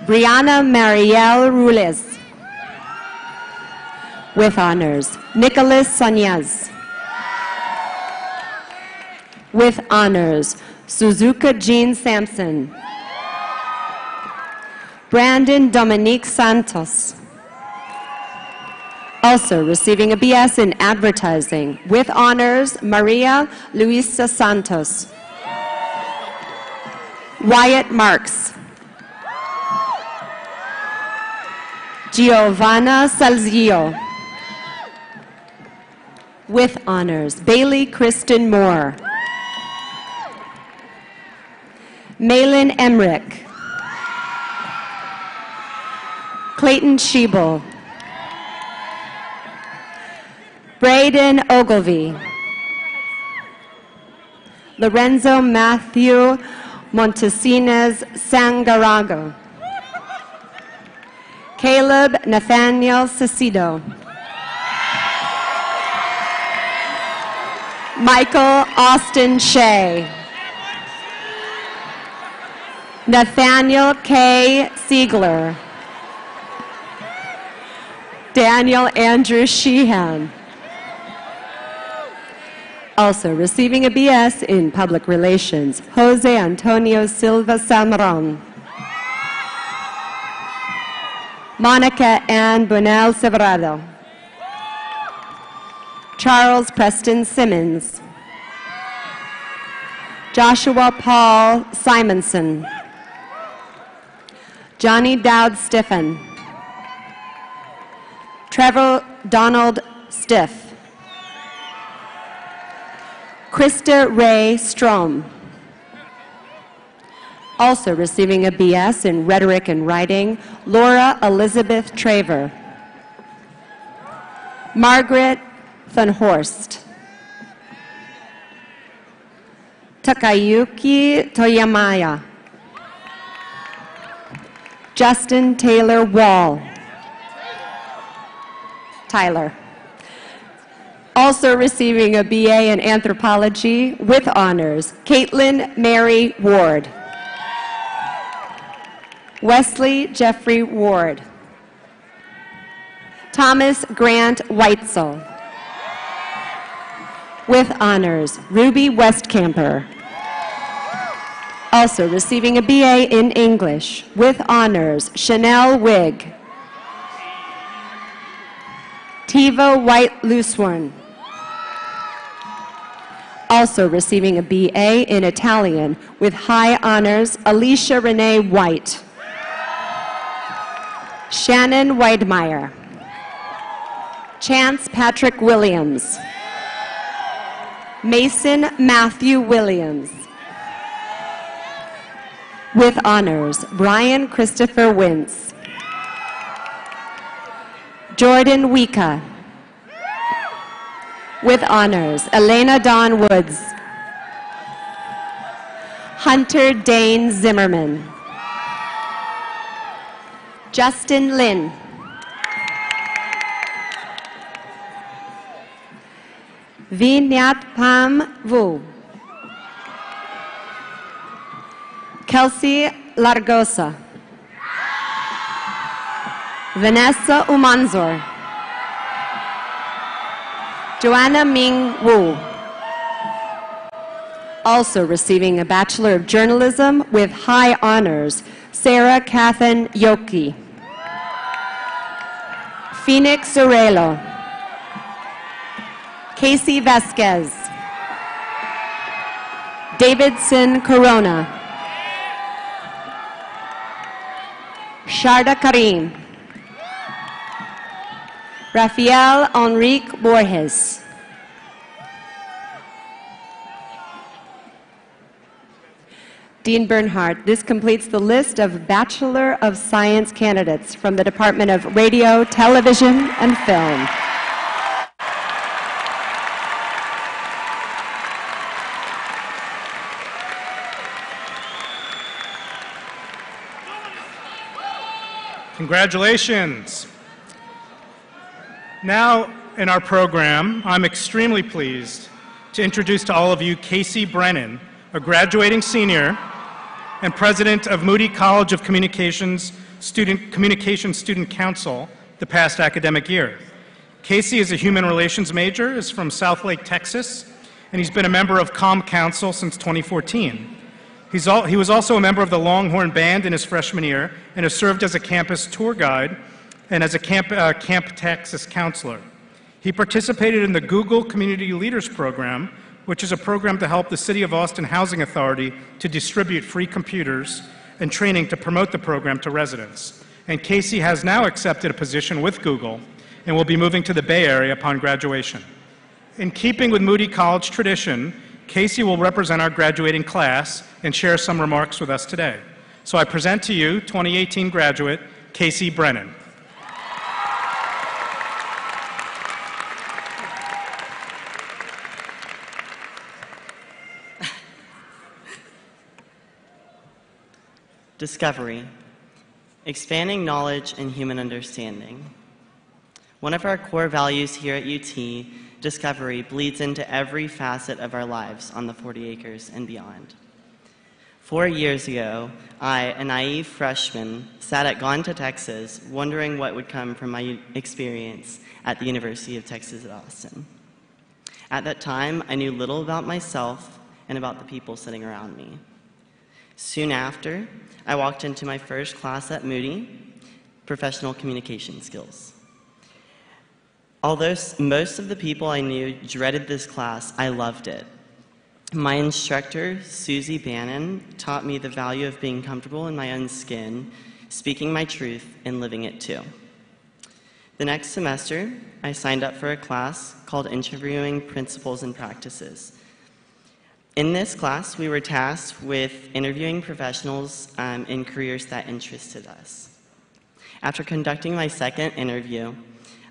Brianna Marielle Rules. With honors, Nicholas Sanyas. With honors, Suzuka Jean Sampson. Brandon Dominique Santos. Also receiving a BS in Advertising with honors, Maria Luisa Santos. Wyatt Marks. Giovanna Salzio. With honors, Bailey Kristen Moore. Malin Emmerich. Clayton Schiebel. Braden Ogilvie. Lorenzo Matthew Montesinos Sangarago. Caleb Nathaniel Cecido. Michael Austin Shea. Nathaniel K. Siegler. Daniel Andrew Sheehan. Also receiving a BS in Public Relations, Jose Antonio Silva Samron. Monica Ann Bunel Severado. Charles Preston Simmons. Joshua Paul Simonson. Johnny Dowd Stiffen. Trevor Donald Stiff. Krista Ray Strom. Also receiving a BS in Rhetoric and Writing, Laura Elizabeth Traver. Margaret Thunhorst. Takayuki Toyamaya. Justin Taylor Wall. Tyler. Also receiving a BA in Anthropology with honors, Caitlin Mary Ward. Wesley Jeffrey Ward. Thomas Grant Weitzel. With honors, Ruby Westcamper. Also receiving a BA in English with honors, Chanel Wigg. Tiva White Lusworn. Also receiving a BA in Italian with high honors, Alicia Renee White. Shannon Weidmeyer. Chance Patrick Williams. Mason Matthew Williams. With honors, Brian Christopher Wintz. Jordan Wika. With honors, Elena Dawn Woods. Hunter Dane Zimmerman. Justin Lin. Vinyat Pam Vu. Kelsey Largosa. Vanessa Umanzor. Joanna Ming Wu. Also receiving a Bachelor of Journalism with high honors, Sarah Cathan Yoki. Phoenix Zorello. Casey Vasquez. Davidson Corona. Sharda Karim. Rafael Enrique Borges. Dean Bernhardt, this completes the list of Bachelor of Science candidates from the Department of Radio, Television, and Film. Congratulations. Now, in our program, I'm extremely pleased to introduce to all of you Casey Brennan, a graduating senior and president of Moody College of Communications Student Council the past academic year. Casey is a human relations major, is from Southlake, Texas, and he's been a member of Comm Council since 2014. He was also a member of the Longhorn Band in his freshman year and has served as a campus tour guide and as a Camp Texas counselor. He participated in the Google Community Leaders Program, which is a program to help the City of Austin Housing Authority to distribute free computers and training to promote the program to residents. And Casey has now accepted a position with Google and will be moving to the Bay Area upon graduation. In keeping with Moody College tradition, Casey will represent our graduating class and share some remarks with us today. So I present to you 2018 graduate, Casey Brennan. Discovery, expanding knowledge and human understanding. One of our core values here at UT, discovery, bleeds into every facet of our lives on the 40 acres and beyond. 4 years ago, I, a naive freshman, sat at Gone to Texas wondering what would come from my experience at the University of Texas at Austin. At that time, I knew little about myself and about the people sitting around me. Soon after, I walked into my first class at Moody, Professional Communication Skills. Although most of the people I knew dreaded this class, I loved it. My instructor, Susie Bannon, taught me the value of being comfortable in my own skin, speaking my truth, and living it too. The next semester, I signed up for a class called Interviewing Principles and Practices. In this class, we were tasked with interviewing professionals in careers that interested us. After conducting my second interview,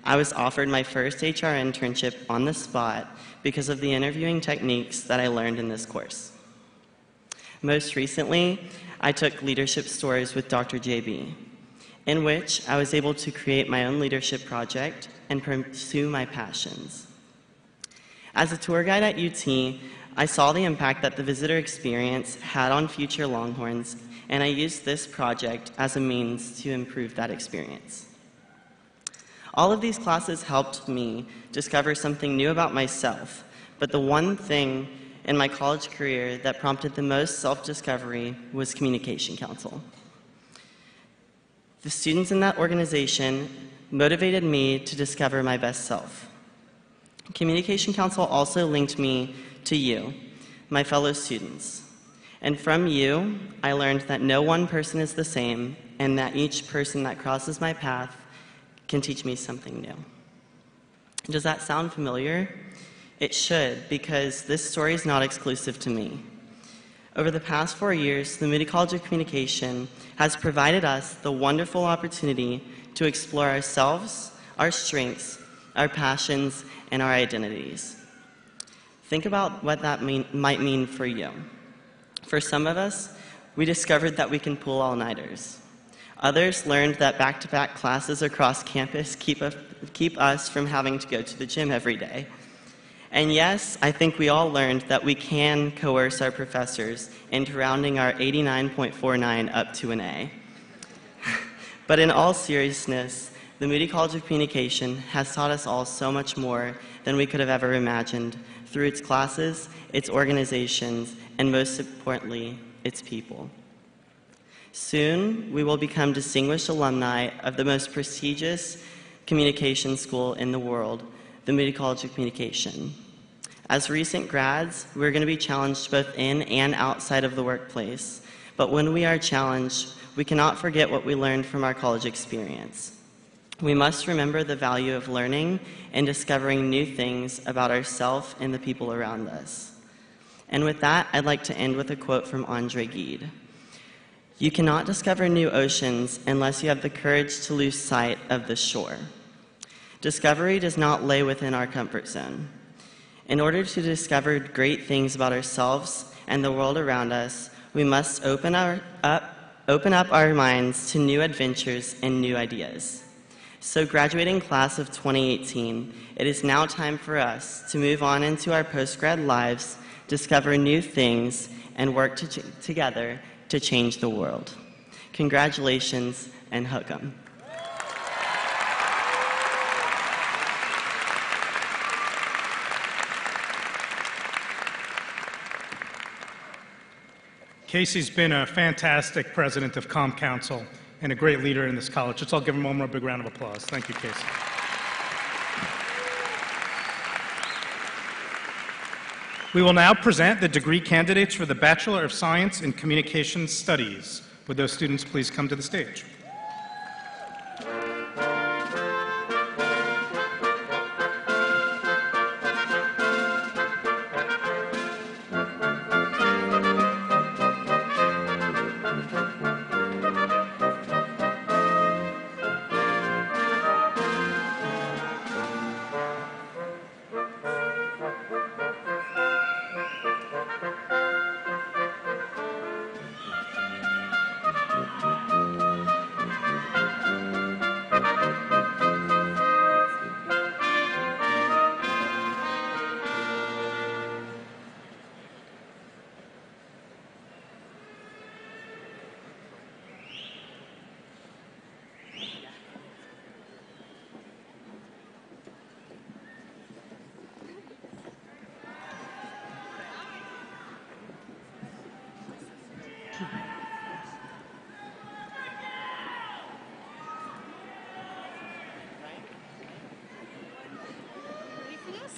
I was offered my first HR internship on the spot because of the interviewing techniques that I learned in this course. Most recently, I took Leadership Stories with Dr. JB, in which I was able to create my own leadership project and pursue my passions. As a tour guide at UT, I saw the impact that the visitor experience had on future Longhorns, and I used this project as a means to improve that experience. All of these classes helped me discover something new about myself, but the one thing in my college career that prompted the most self-discovery was Communication Council. The students in that organization motivated me to discover my best self. Communication Council also linked me to you, my fellow students. And from you, I learned that no one person is the same, and that each person that crosses my path can teach me something new. Does that sound familiar? It should, because this story is not exclusive to me. Over the past 4 years, the Moody College of Communication has provided us the wonderful opportunity to explore ourselves, our strengths, our passions, and our identities. Think about what that might mean for you. For some of us, we discovered that we can pull all-nighters. Others learned that back-to-back classes across campus keep us from having to go to the gym every day. And yes, I think we all learned that we can coerce our professors into rounding our 89.49 up to an A. But in all seriousness, the Moody College of Communication has taught us all so much more than we could have ever imagined through its classes, its organizations, and most importantly, its people. Soon, we will become distinguished alumni of the most prestigious communication school in the world, the Moody College of Communication. As recent grads, we're going to be challenged both in and outside of the workplace. But when we are challenged, we cannot forget what we learned from our college experience. We must remember the value of learning and discovering new things about ourselves and the people around us. And with that, I'd like to end with a quote from Andre Gide. "You cannot discover new oceans unless you have the courage to lose sight of the shore." Discovery does not lay within our comfort zone. In order to discover great things about ourselves and the world around us, we must open up our minds to new adventures and new ideas. So graduating class of 2018, it is now time for us to move on into our post-grad lives, discover new things, and work together to change the world. Congratulations, and hook 'em. Casey's been a fantastic president of Comm Council and a great leader in this college. Let's all give him one more big round of applause. Thank you, Casey. We will now present the degree candidates for the Bachelor of Science in Communications Studies. Would those students please come to the stage?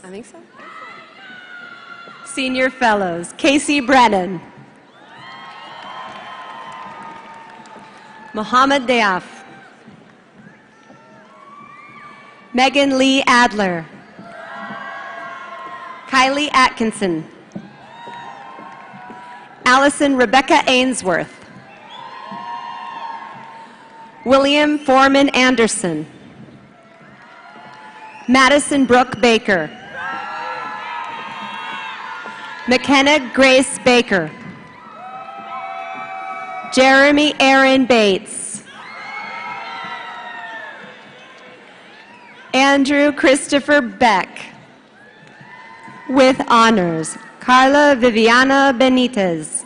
I think so. Senior Fellows, Casey Brennan, Mohammed Diaf, Megan Lee Adler, Kylie Atkinson, Allison Rebecca Ainsworth, William Foreman Anderson, Madison Brooke Baker, McKenna Grace Baker, Jeremy Aaron Bates, Andrew Christopher Beck. With honors, Carla Viviana Benitez.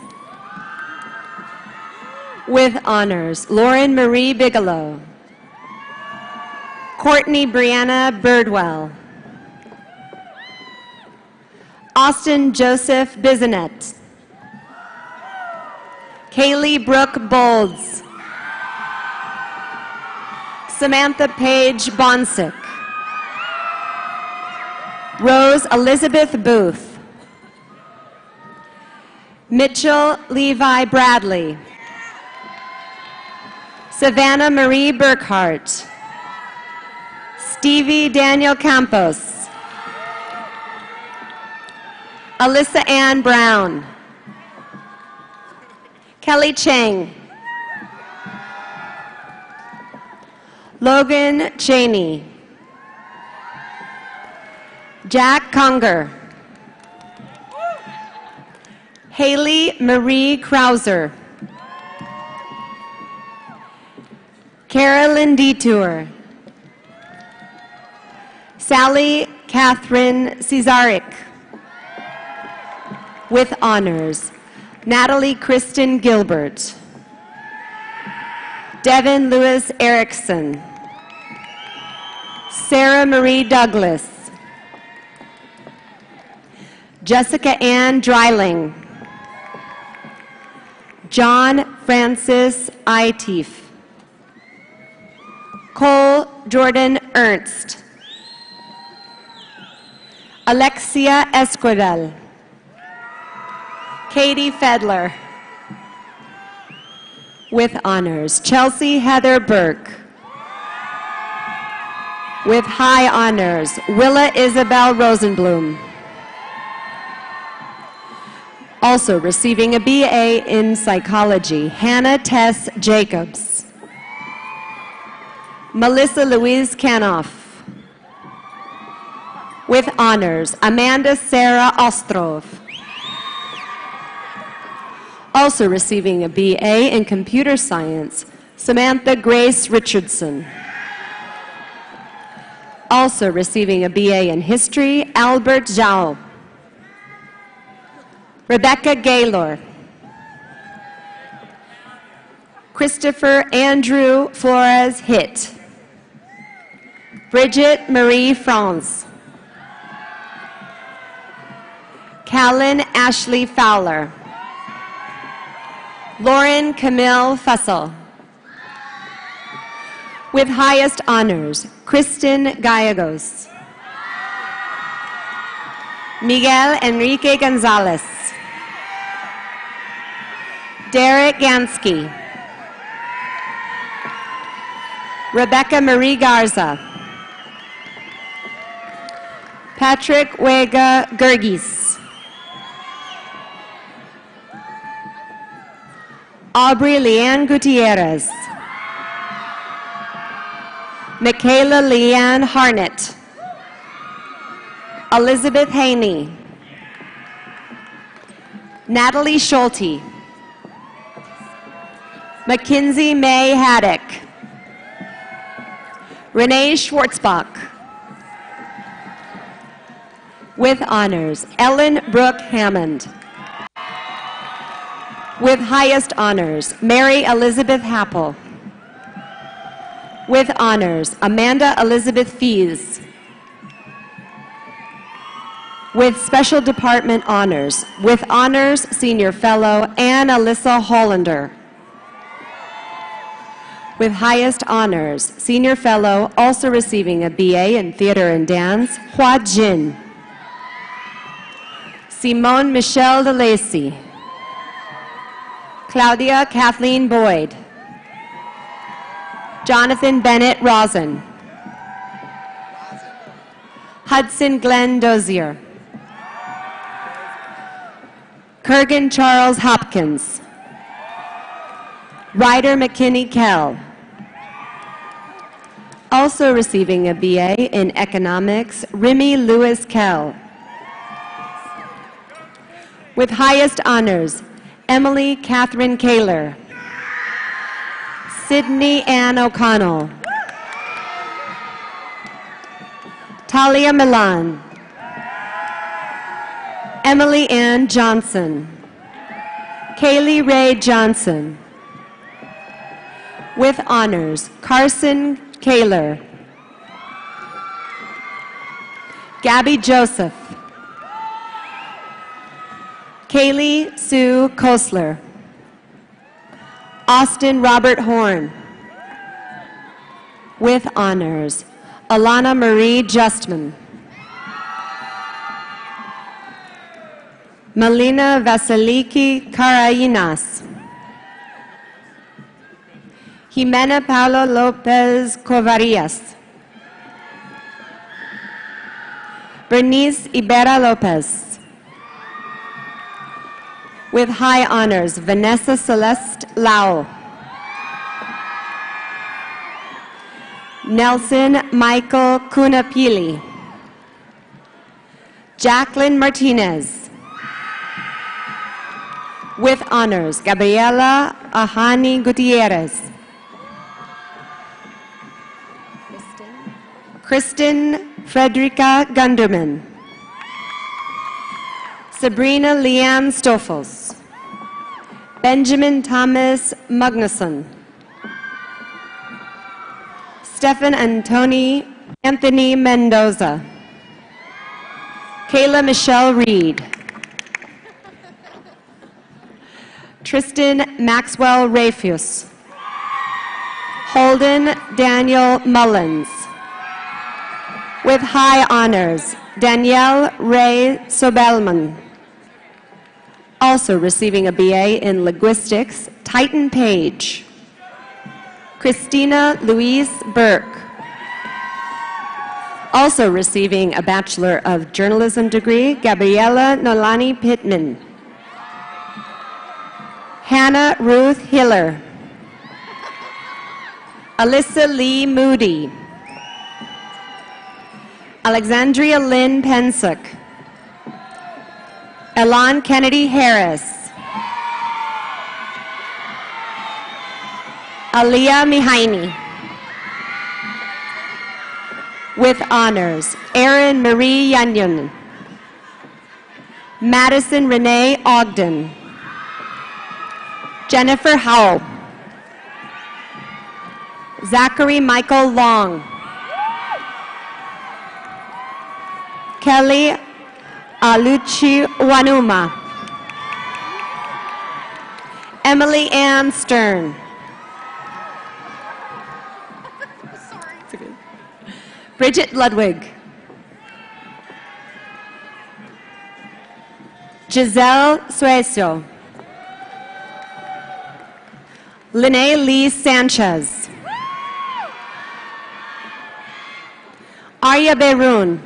With honors, Lauren Marie Bigelow, Courtney Brianna Birdwell, Austin Joseph Bizinet, Kaylee Brooke Bolds, Samantha Paige Bonsick, Rose Elizabeth Booth, Mitchell Levi Bradley, Savannah Marie Burkhart, Stevie Daniel Campos, Alyssa Ann Brown, Kelly Chang, Logan Cheney, Jack Conger, Haley Marie Krauser, Carolyn Detour, Sally Catherine Cesaric. With honors, Natalie Kristen Gilbert, Devin Lewis Erickson, Sarah Marie Douglas, Jessica Ann Dreiling, John Francis Itief. Cole Jordan Ernst. Alexia Esquidel. Katie Fedler. With honors, Chelsea Heather Burke. With high honors, Willa Isabel Rosenblum. Also receiving a BA in psychology, Hannah Tess Jacobs. Melissa Louise Canoff. With honors, Amanda Sarah Ostrov. Also receiving a BA in computer science, Samantha Grace Richardson. Also receiving a BA in history, Albert Zhao. Rebecca Gaylor. Christopher Andrew Flores Hitt. Bridget Marie France. Callan Ashley Fowler. Lauren Camille Fussell. With highest honors, Kristen Gallegos. Miguel Enrique Gonzalez. Derek Gansky. Rebecca Marie Garza. Patrick Wega Gergis. Aubrey Leanne Gutierrez. Michaela Leanne Harnett. Elizabeth Haney. Natalie Schulte. Mackenzie May Haddock. Renee Schwartzbach. With honors, Ellen Brooke Hammond. With highest honors, Mary Elizabeth Happel. With honors, Amanda Elizabeth Fees. With special department honors, with honors, Senior Fellow, Anne Alyssa Hollander. With highest honors, Senior Fellow, also receiving a BA in Theater and Dance, Hua Jin. Simone Michelle DeLacy. Claudia Kathleen Boyd. Jonathan Bennett Rosen. Hudson Glenn Dozier. Kurgan Charles Hopkins. Ryder McKinney Kell. Also receiving a BA in Economics, Remy Lewis Kell. With highest honors, Emily Catherine Kaler. Sydney Ann O'Connell. Talia Milan. Emily Ann Johnson. Kaylee Ray Johnson. With honors, Carson Kaler. Gabby Joseph. Kaylee Sue Kosler. Austin Robert Horn. With honors, Alana Marie Justman. Melina Vasiliki Carainas. Jimena Paula Lopez Covarias. Bernice Ibera Lopez. With high honors, Vanessa Celeste Lau. Nelson Michael Cunapili. Jacqueline Martinez. With honors, Gabriela Ahani Gutierrez. Kristen Frederica Gunderman. Sabrina Leanne Stoffels. Benjamin Thomas Magnusson. Stephen Anthony Mendoza. Kayla Michelle Reed. Tristan Maxwell Rafus. Holden Daniel Mullins. With high honors, Danielle Ray Sobelman. Also receiving a BA in Linguistics, Titan Page. Christina Louise Burke. Also receiving a Bachelor of Journalism degree, Gabriela Nolani Pittman. Hannah Ruth Hiller. Alyssa Lee Moody. Alexandria Lynn Pensick. Elan Kennedy Harris. Aliyah Mihaini. With honors, Erin Marie Yanyon. Madison Renee Ogden. Jennifer Howell. Zachary Michael Long. Kelly Aluchi Wanuma. Emily Ann Stern. Bridget Ludwig. Giselle Suecio. Lene Lee Sanchez. Arya Berun.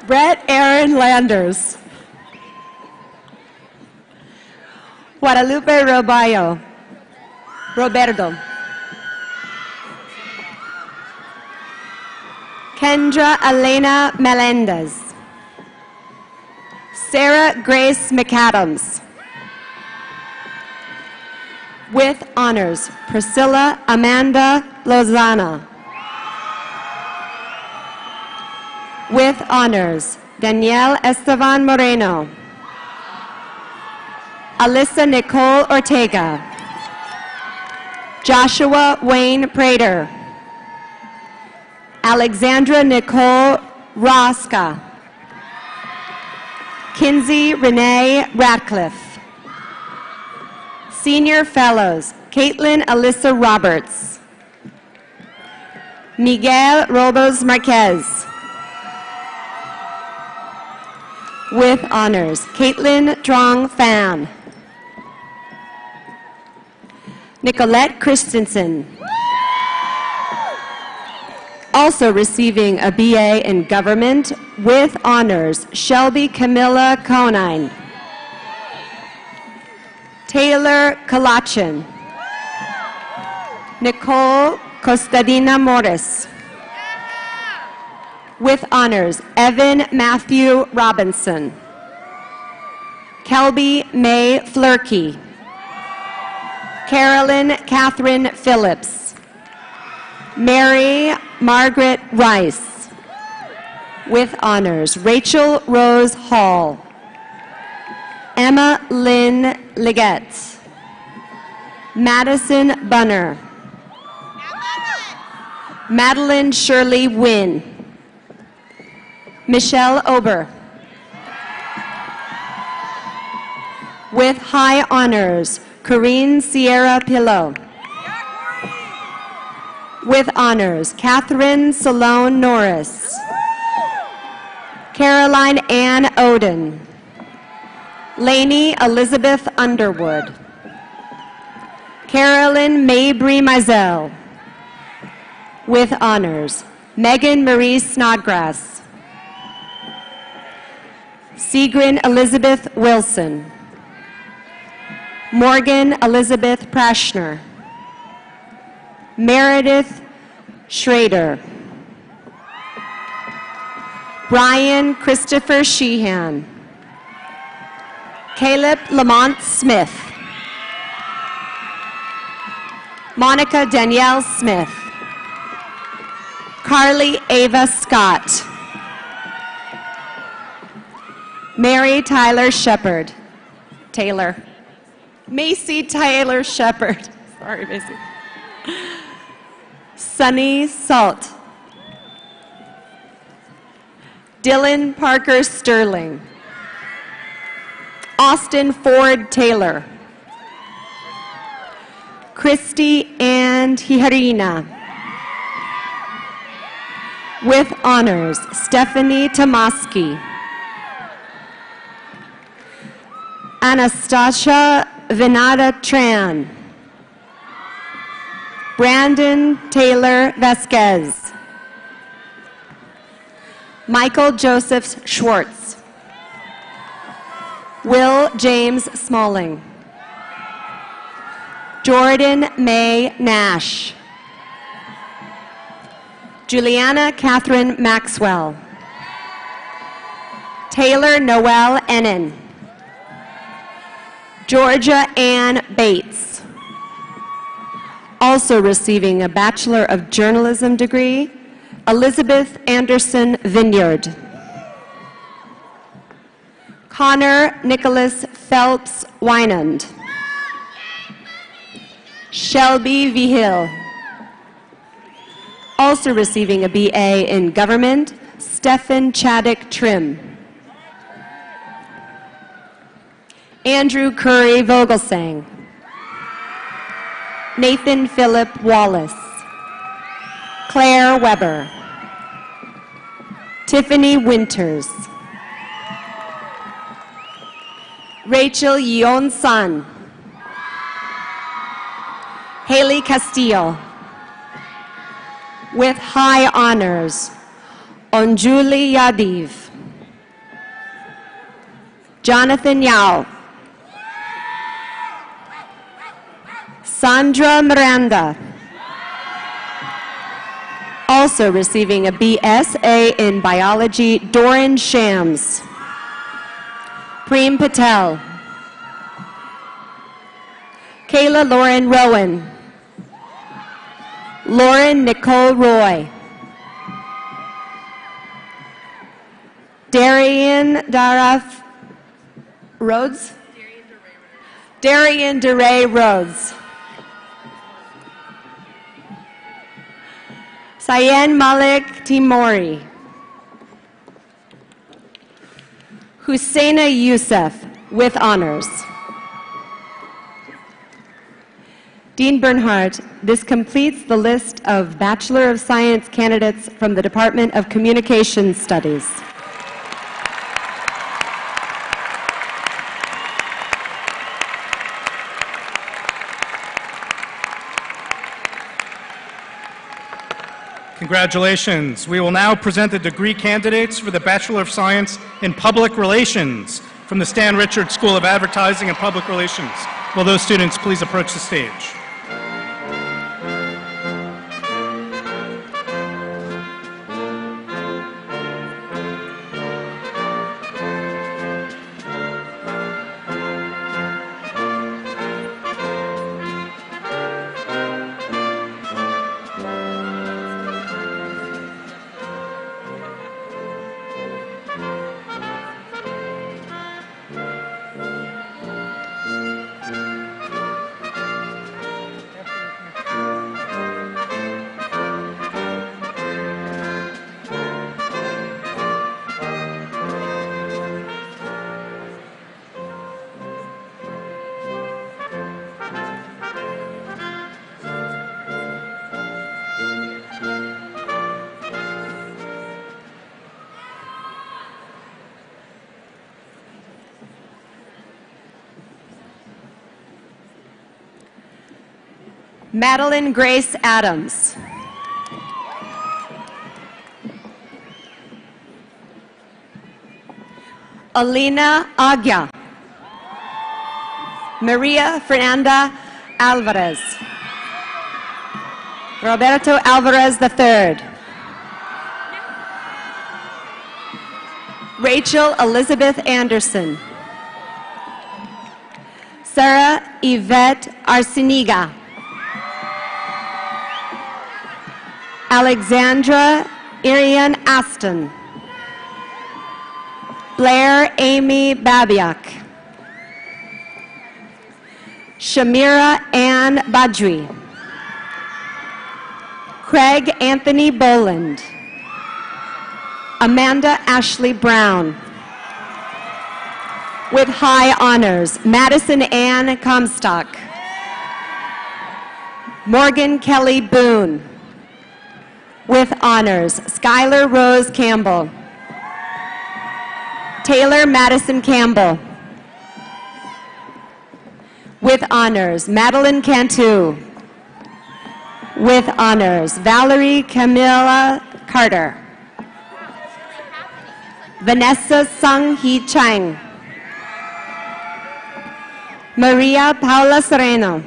Brett Aaron Landers. Guadalupe Roberto. Kendra Elena Melendez. Sarah Grace McAdams. With honors, Priscilla Amanda Lozana. With honors, Danielle Estevan Moreno. Alyssa Nicole Ortega. Joshua Wayne Prater. Alexandra Nicole Rosca. Kinsey Renee Ratcliffe. Senior Fellows, Caitlin Alyssa Roberts. Miguel Robos Marquez. With honors, Caitlin Trong Pham. Nicolette Christensen. Also receiving a BA in Government with honors, Shelby Camilla Conine. Taylor Kalachin. Nicole Costadina Morris. With honors, Evan Matthew Robinson. Kelby May Flurkey. Carolyn Catherine Phillips. Mary Margaret Rice. With honors, Rachel Rose Hall. Emma Lynn Leggett. Madison Bunner. Madeline Shirley Wynn. Michelle Ober. With high honors, Corinne Sierra Pillow. With honors, Catherine Salone Norris. Caroline Ann Oden. Lainey Elizabeth Underwood. Carolyn Mabry Mizell. With honors, Megan Marie Snodgrass. Sigrid Elizabeth Wilson. Morgan Elizabeth Prashner. Meredith Schrader. Brian Christopher Sheehan. Caleb Lamont Smith. Monica Danielle Smith. Carly Ava Scott. Mary Tyler Shepard. Taylor. Macy Taylor Shepard. Sorry, Macy. Sunny Salt. Dylan Parker Sterling. Austin Ford Taylor. Christy Ann Hiharina. With honors, Stephanie Tomaski. Anastasia Vinada Tran. Brandon Taylor Vasquez. Michael Joseph Schwartz. Will James Smalling. Jordan May Nash. Juliana Catherine Maxwell. Taylor Noel Ennin. Georgia Ann Bates. Also receiving a Bachelor of Journalism degree, Elizabeth Anderson Vineyard. Connor Nicholas Phelps Wynand. Shelby Vigil. Also receiving a BA in Government, Stephen Chaddock Trim. Andrew Curry Vogelsang. Nathan Philip Wallace. Claire Weber. Tiffany Winters. Rachel Yeon Sun. Haley Castillo. With high honors, Onjuli Yadiv. Jonathan Yao. Sandra Miranda. Also receiving a BSA in Biology, Doran Shams. Preem Patel. Kayla Lauren Rowan. Lauren Nicole Roy. Darian Daraf Rhodes? Darian DeRay Rhodes. Sayen Malik Timori. Husseina Youssef, with honors. Dean Bernhardt, this completes the list of Bachelor of Science candidates from the Department of Communication Studies. Congratulations. We will now present the degree candidates for the Bachelor of Science in Public Relations from the Stan Richards School of Advertising and Public Relations. Will those students please approach the stage? Madeline Grace Adams. Alina Agya. Maria Fernanda Alvarez. Roberto Alvarez III. Rachel Elizabeth Anderson. Sarah Yvette Arciniga. Alexandra Irian Aston. Blair Amy Babiak. Shamira Ann Badri. Craig Anthony Boland. Amanda Ashley Brown. With high honors, Madison Ann Comstock. Morgan Kelly Boone. With honors, Skylar Rose Campbell. Taylor Madison Campbell. With honors, Madeline Cantu. With honors, Valerie Camilla Carter. Vanessa Sung Hee Chang. Maria Paula Sereno.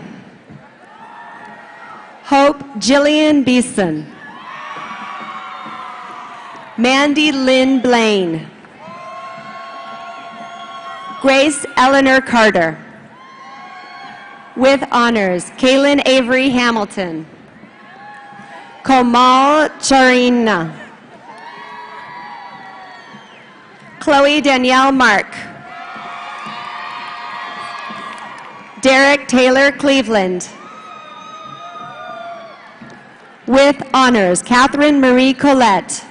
Hope Jillian Beeson. Mandy Lynn Blaine. Grace Eleanor Carter. With honors, Kaylin Avery Hamilton. Komal Charina. Chloe Danielle Mark. Derek Taylor Cleveland. With honors, Catherine Marie Collette.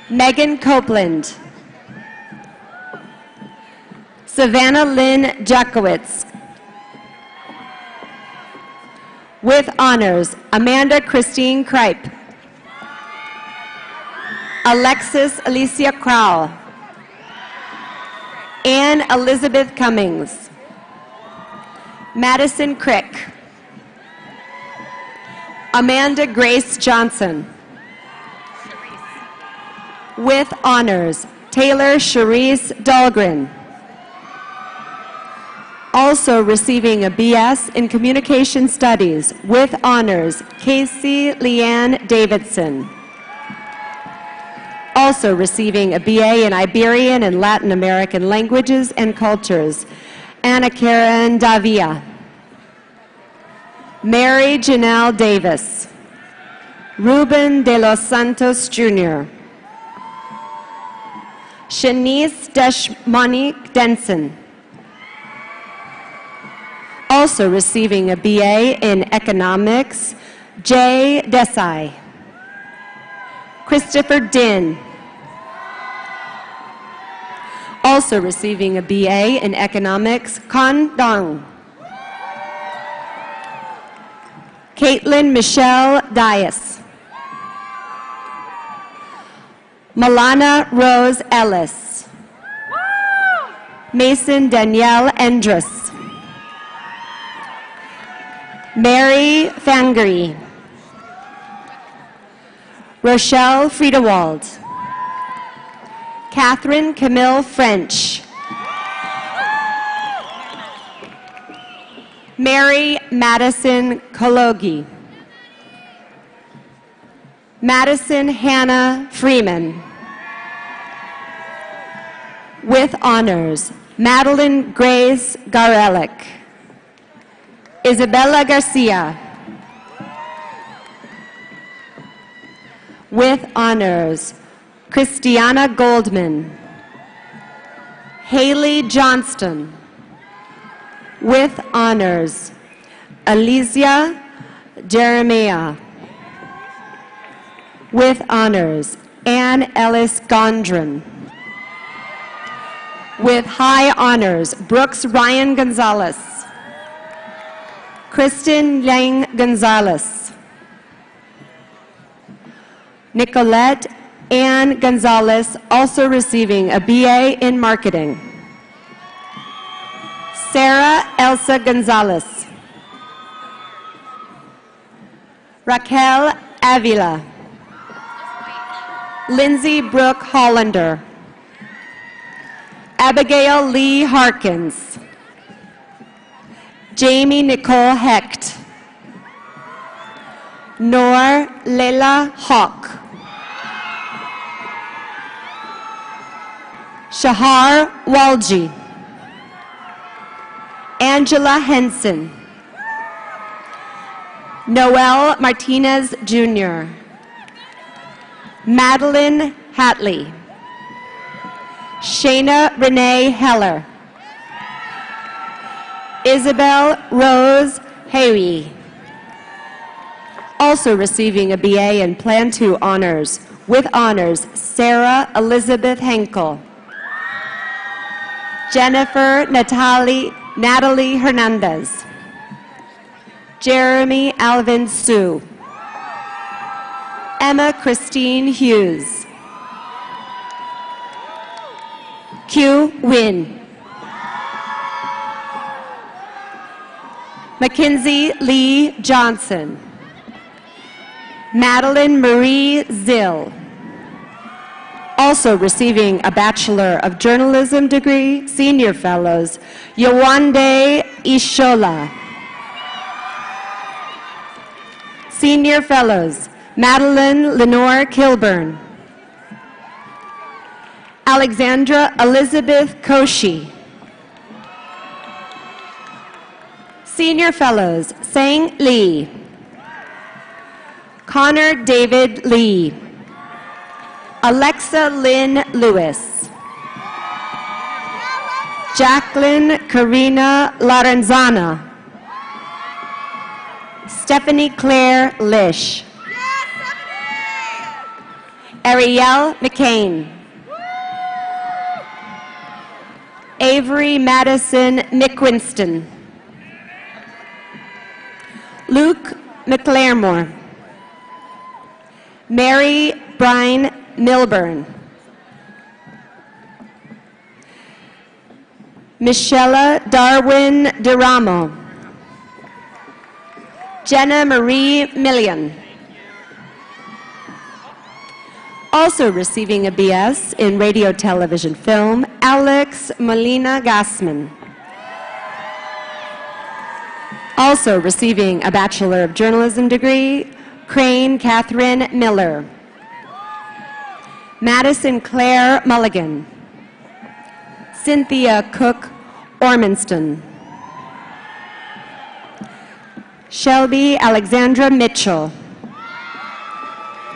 Megan Copeland. Savannah Lynn Jakowitz. With honors, Amanda Christine Kripe. Alexis Alicia Crowell. Anne Elizabeth Cummings. Madison Crick. Amanda Grace Johnson. With honors, Taylor Cherise Dahlgren. Also receiving a BS in Communication Studies with honors, Casey Leanne Davidson. Also receiving a BA in Iberian and Latin American Languages and Cultures, Anna Karen Davia. Mary Janelle Davis. Ruben de los Santos Jr. Shanice Deshmonique Denson. Also receiving a BA in Economics, Jay Desai. Christopher Din. Also receiving a BA in Economics, Con Dong. Caitlin Michelle Dias. Milana Rose Ellis. Mason Danielle Endress. Mary Fangery. Rochelle Friedewald. Catherine Camille French. Mary Madison Kologi. Madison Hannah Freeman. With honors, Madeline Grace Garelick. Isabella Garcia. With honors, Christiana Goldman. Haley Johnston. With honors, Alicia Jeremiah. With honors, Ann Ellis Gondron. With high honors, Brooks Ryan Gonzalez. Kristen Yang Gonzalez. Nicolette Ann Gonzalez, also receiving a BA in Marketing. Sarah Elsa Gonzalez. Raquel Avila. Lindsay Brooke Hollander. Abigail Lee Harkins. Jamie Nicole Hecht. Nor Leila Hawk. Shahar Walji. Angela Henson. Noel Martinez Jr. Madeline Hatley. Shayna Renee Heller. Isabel Rose Harry. Also receiving a BA in Plan 2 honors. With honors, Sarah Elizabeth Henkel. Jennifer Natalie Hernandez. Jeremy Alvin Sue. Emma Christine Hughes. Q Win. Mackenzie Lee Johnson. Madeline Marie Zill. Also receiving a Bachelor of Journalism degree, Senior Fellows, Yawande Ishola. Senior Fellows, Madeline Lenore Kilburn. Alexandra Elizabeth Koshi. Senior Fellows, Sang Lee. Connor David Lee. Alexa Lynn Lewis. Jacqueline Karina Lorenzana. Stephanie Claire Lish. Ariel McCain. Avery Madison McQuinston. Luke McLaremore. Mary Brine Milburn. Michelle Darwin DeRamo. Jenna Marie Million. Also receiving a BS in Radio, Television, Film, Alex Molina Gassman. Also receiving a Bachelor of Journalism degree, Crane Catherine Miller. Madison Claire Mulligan. Cynthia Cook Ormanston. Shelby Alexandra Mitchell.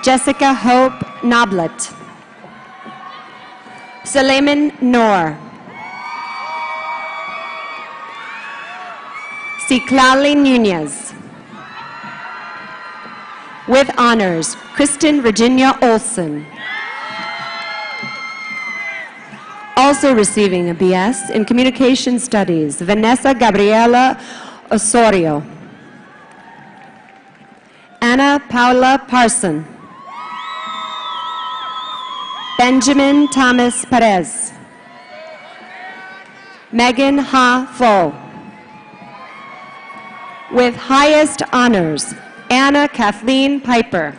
Jessica Hope Noblet. Suleiman Noor. Ciclali Nunez. With honors, Kristen Virginia Olson. Also receiving a BS in Communication Studies, Vanessa Gabriela Osorio. Anna Paula Parson. Benjamin Thomas Perez. Megan Ha Fo. With highest honors, Anna Kathleen Piper.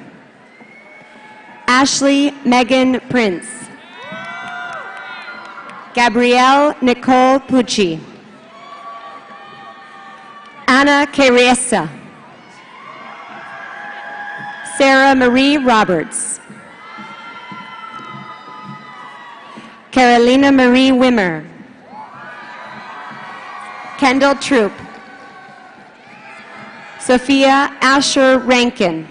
Ashley Megan Prince. Gabrielle Nicole Pucci. Anna Queresa. Sarah Marie Roberts. Carolina Marie Wimmer. Kendall Troop. Sophia Asher Rankin.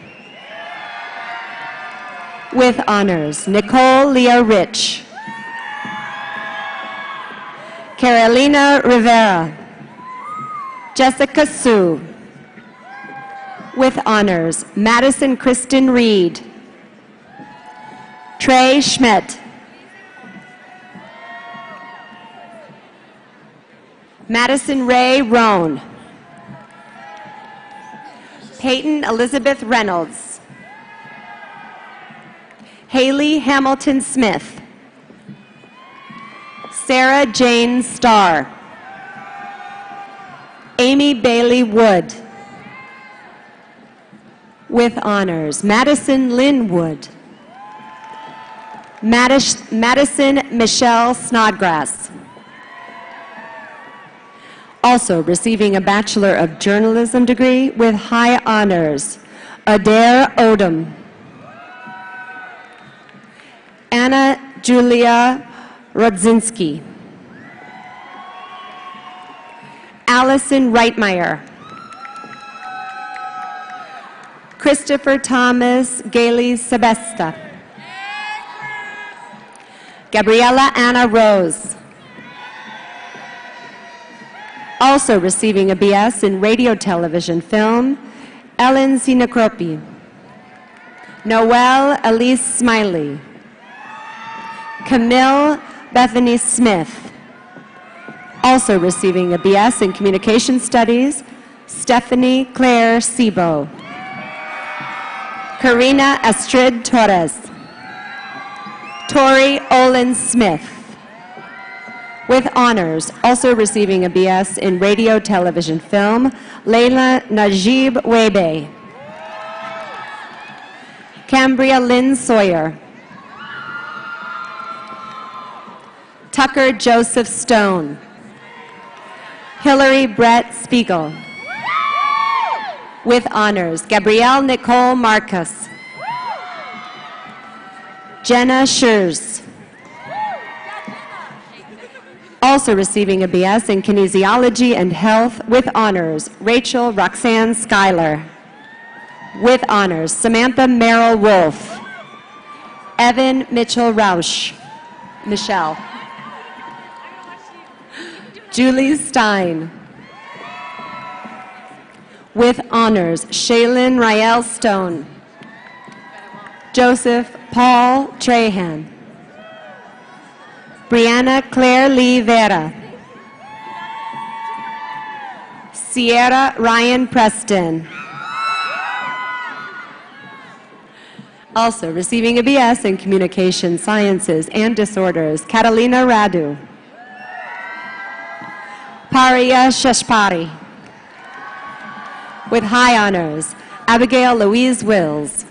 With honors, Nicole Leah Rich. Carolina Rivera. Jessica Sue. With honors, Madison Kristen Reed. Trey Schmidt. Madison Ray Roan. Peyton Elizabeth Reynolds. Haley Hamilton Smith. Sarah Jane Starr. Amy Bailey Wood. With honors, Madison Lynn Wood. Madison Michelle Snodgrass. Also receiving a Bachelor of Journalism degree with high honors, Adair Odom. Anna Julia Rodzinski. Allison Reitmeyer. Christopher Thomas Gailey Sebesta. Gabriella Anna Rose. Also receiving a BS in Radio, Television, Film, Ellen Sinacropi. Noelle Elise Smiley. Camille Bethany Smith. Also receiving a BS in Communication Studies, Stephanie Claire Sebo. Karina Astrid Torres. Tori Olin Smith. With honors, also receiving a BS in Radio, Television, Film, Leila Najib Webe. Cambria Lynn Sawyer. Tucker Joseph Stone. Hillary Brett Spiegel. With honors, Gabrielle Nicole Marcus. Jenna Schurz. Also receiving a BS in Kinesiology and Health with honors, Rachel Roxanne Schuyler. With honors, Samantha Merrill Wolf. Evan Mitchell Rausch. Michelle. Julie Stein. With honors, Shaylin Rael Stone. Joseph Paul Trahan. Brianna Claire Lee Vera. Sierra Ryan Preston. Also receiving a BS in Communication Sciences and Disorders, Catalina Radu. Paria Shashpari. With high honors, Abigail Louise Wills.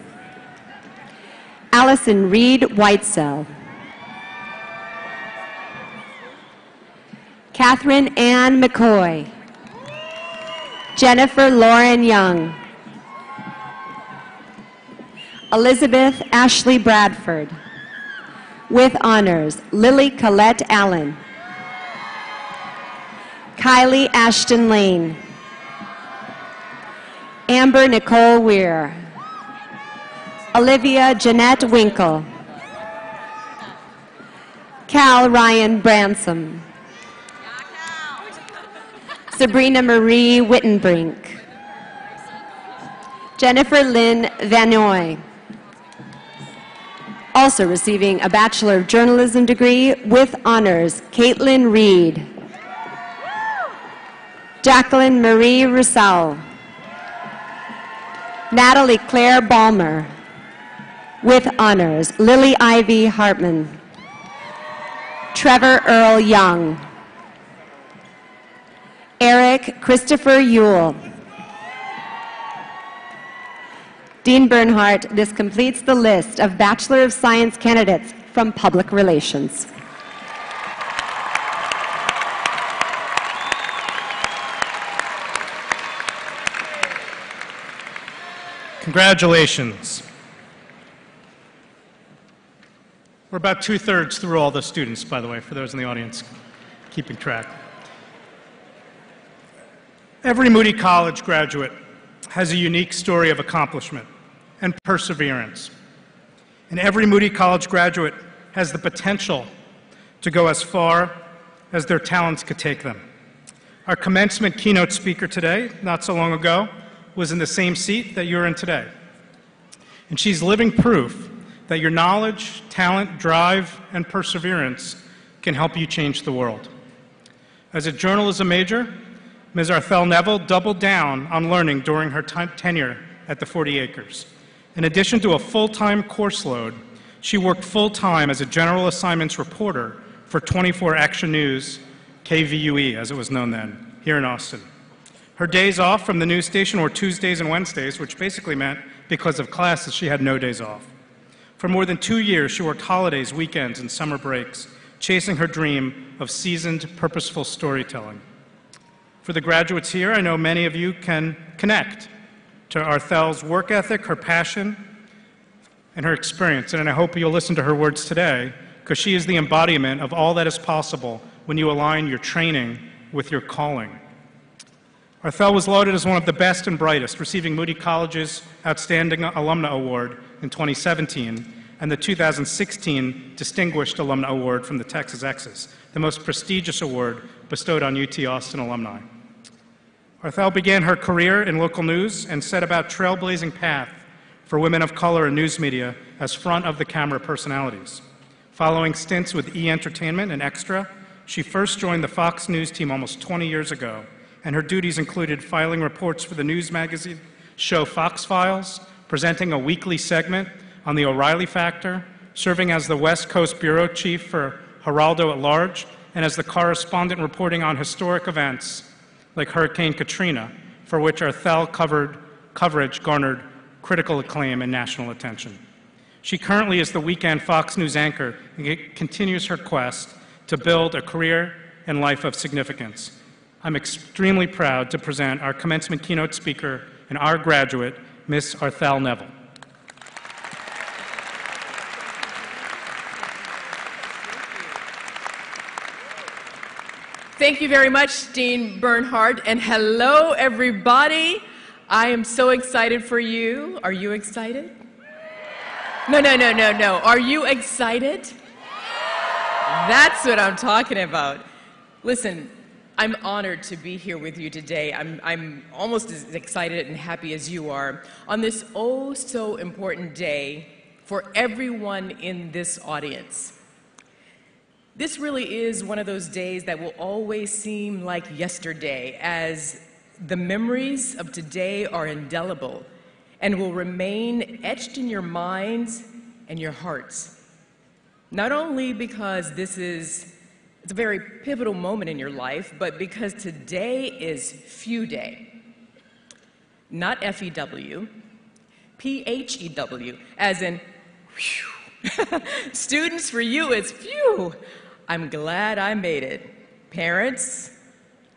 Allison Reed Whitesell. Catherine Ann McCoy. Jennifer Lauren Young. Elizabeth Ashley Bradford. With honors, Lily Collette Allen. Kylie Ashton Lane. Amber Nicole Weir. Olivia Jeanette Winkle. Cal Ryan Bransom. Sabrina Marie Wittenbrink. Jennifer Lynn Vanoy. Also receiving a Bachelor of Journalism degree with honors, Caitlin Reed. Jacqueline Marie Rousseau. Natalie Claire Balmer. With honors, Lily Ivy Hartman. Trevor Earl Young. Eric Christopher Yule. Dean Bernhardt, this completes the list of Bachelor of Science candidates from Public Relations. Congratulations. We're about 2/3 through all the students, by the way, for those in the audience keeping track. Every Moody College graduate has a unique story of accomplishment and perseverance. And every Moody College graduate has the potential to go as far as their talents could take them. Our commencement keynote speaker today, not so long ago, was in the same seat that you're in today. And she's living proof that your knowledge, talent, drive, and perseverance can help you change the world. As a journalism major, Ms. Arthel Neville doubled down on learning during her tenure at the 40 Acres. In addition to a full-time course load, she worked full-time as a general assignments reporter for 24 Action News, KVUE, as it was known then, here in Austin. Her days off from the news station were Tuesdays and Wednesdays, which basically meant because of classes, she had no days off. For more than 2 years, she worked holidays, weekends, and summer breaks, chasing her dream of seasoned, purposeful storytelling. For the graduates here, I know many of you can connect to Arthel's work ethic, her passion, and her experience. And I hope you'll listen to her words today, because she is the embodiment of all that is possible when you align your training with your calling. Arthel was lauded as one of the best and brightest, receiving Moody College's Outstanding Alumna Award in 2017 and the 2016 Distinguished Alumna Award from the Texas Exes, the most prestigious award bestowed on UT Austin alumni. Arthel began her career in local news and set about trailblazing path for women of color in news media as front-of-the-camera personalities. Following stints with E! Entertainment and Extra, She first joined the Fox News team almost 20 years ago, and her duties included filing reports for the news magazine show Fox Files, presenting a weekly segment on the O'Reilly Factor, serving as the West Coast bureau chief for Geraldo at Large, and as the correspondent reporting on historic events like Hurricane Katrina, for which our Thel coverage garnered critical acclaim and national attention. She currently is the weekend Fox News anchor and continues her quest to build a career and life of significance. I'm extremely proud to present our commencement keynote speaker and our graduate, Miss Arthel Neville. Thank you very much, Dean Bernhardt, and hello, everybody. I am so excited for you. Are you excited? No. Are you excited? That's what I'm talking about. Listen, I'm honored to be here with you today. I'm almost as excited and happy as you are on this oh so important day for everyone in this audience. This really is one of those days that will always seem like yesterday, as the memories of today are indelible and will remain etched in your minds and your hearts. Not only because it's a very pivotal moment in your life, but because today is Phew Day. Not F-E-W, P-H-E-W, as in phew. Students, for you, it's phew. I'm glad I made it. Parents,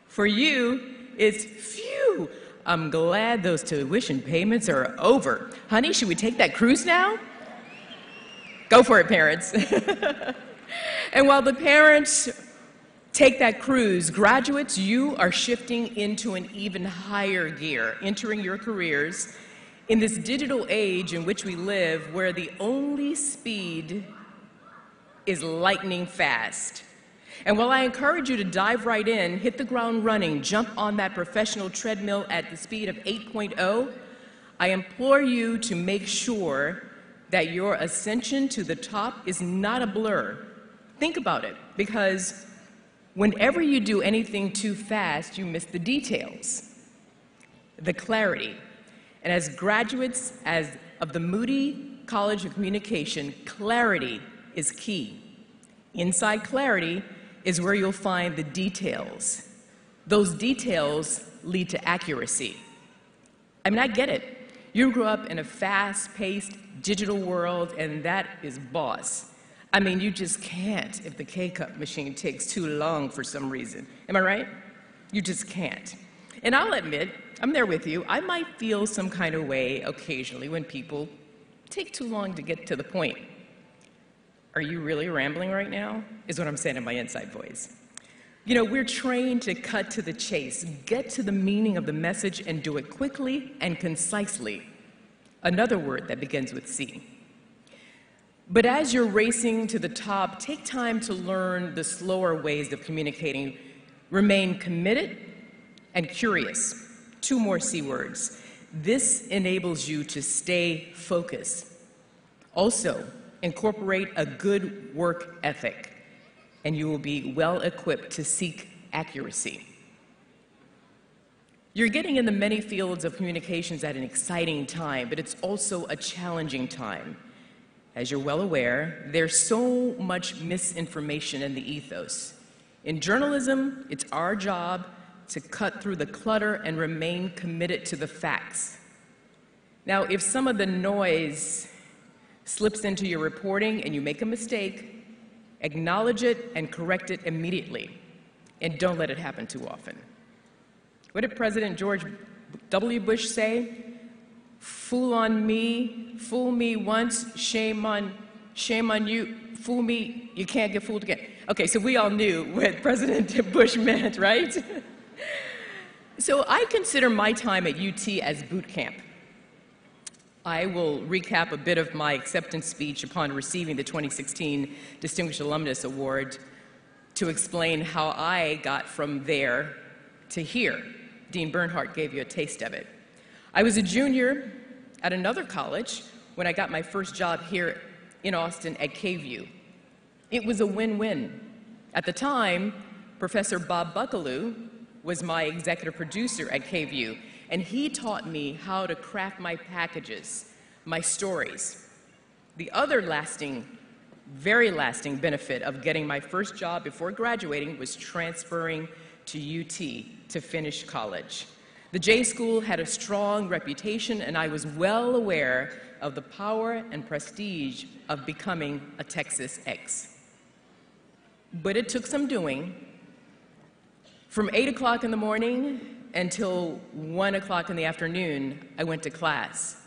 for you, it's phew. I'm glad those tuition payments are over. Honey, should we take that cruise now? Go for it, parents. And while the parents take that cruise, graduates, you are shifting into an even higher gear, entering your careers in this digital age in which we live, where the only speed is lightning fast. And while I encourage you to dive right in, hit the ground running, jump on that professional treadmill at the speed of 8.0, I implore you to make sure that your ascension to the top is not a blur. Think about it, because whenever you do anything too fast, you miss the details, the clarity. And as graduates of the Moody College of Communication, clarity is key. Inside clarity is where you'll find the details. Those details lead to accuracy. I mean, I get it. You grew up in a fast-paced digital world, and that is boss. I mean, you just can't if the K-Cup machine takes too long for some reason. Am I right? You just can't. And I'll admit, I'm there with you. I might feel some kind of way occasionally when people take too long to get to the point. Are you really rambling right now? Is what I'm saying in my inside voice. You know, we're trained to cut to the chase, get to the meaning of the message, and do it quickly and concisely. Another word that begins with C. But as you're racing to the top, take time to learn the slower ways of communicating. Remain committed and curious. 2 more C words. This enables you to stay focused. Also, incorporate a good work ethic, and you will be well equipped to seek accuracy. You're getting in the many fields of communications at an exciting time, but it's also a challenging time. As you're well aware, there's so much misinformation in the ethos. In journalism, it's our job to cut through the clutter and remain committed to the facts. Now, if some of the noise slips into your reporting and you make a mistake, acknowledge it and correct it immediately, and don't let it happen too often. What did President George W. Bush say? Fool me once, shame on you, fool me, you can't get fooled again. Okay, so we all knew what President Bush meant, right? So I consider my time at UT as boot camp. I will recap a bit of my acceptance speech upon receiving the 2016 Distinguished Alumnus Award to explain how I got from there to here. Dean Bernhardt gave you a taste of it. I was a junior at another college when I got my first job here in Austin at KVU. It was a win-win. At the time, Professor Bob Buckaloo was my executive producer at KVUE, and he taught me how to craft my packages, my stories. The other very lasting benefit of getting my first job before graduating was transferring to UT to finish college. The J School had a strong reputation, and I was well aware of the power and prestige of becoming a Texas Ex. But it took some doing. From 8 o'clock in the morning until 1 o'clock in the afternoon, I went to class.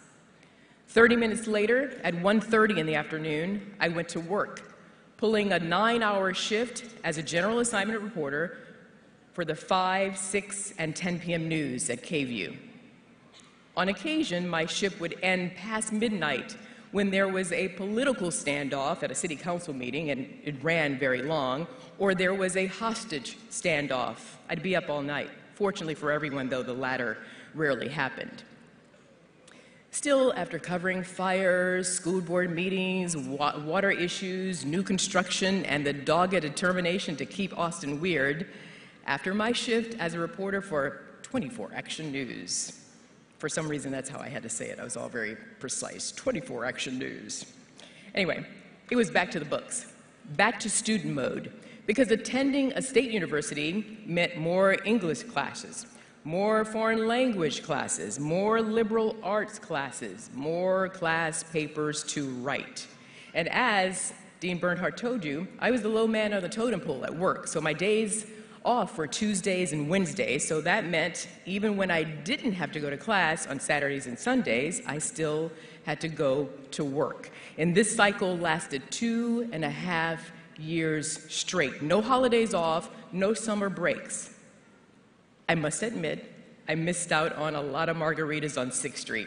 30 minutes later, at 1:30 in the afternoon, I went to work, pulling a 9-hour shift as a general assignment reporter for the 5, 6, and 10 p.m. news at KVUE. On occasion, my shift would end past midnight when there was a political standoff at a city council meeting, and it ran very long, or there was a hostage standoff. I'd be up all night. Fortunately for everyone, though, the latter rarely happened. Still, after covering fires, school board meetings, water issues, new construction, and the dogged determination to keep Austin weird, after my shift as a reporter for 24 Action News, for some reason that's how I had to say it, I was all very precise, 24 Action News. Anyway, it was back to the books, back to student mode, because attending a state university meant more English classes, more foreign language classes, more liberal arts classes, more class papers to write. And as Dean Bernhardt told you, I was the low man on the totem pole at work, so my days off were Tuesdays and Wednesdays, so that meant even when I didn't have to go to class on Saturdays and Sundays, I still had to go to work. And this cycle lasted 2.5 years straight. No holidays off, no summer breaks. I must admit, I missed out on a lot of margaritas on 6th Street.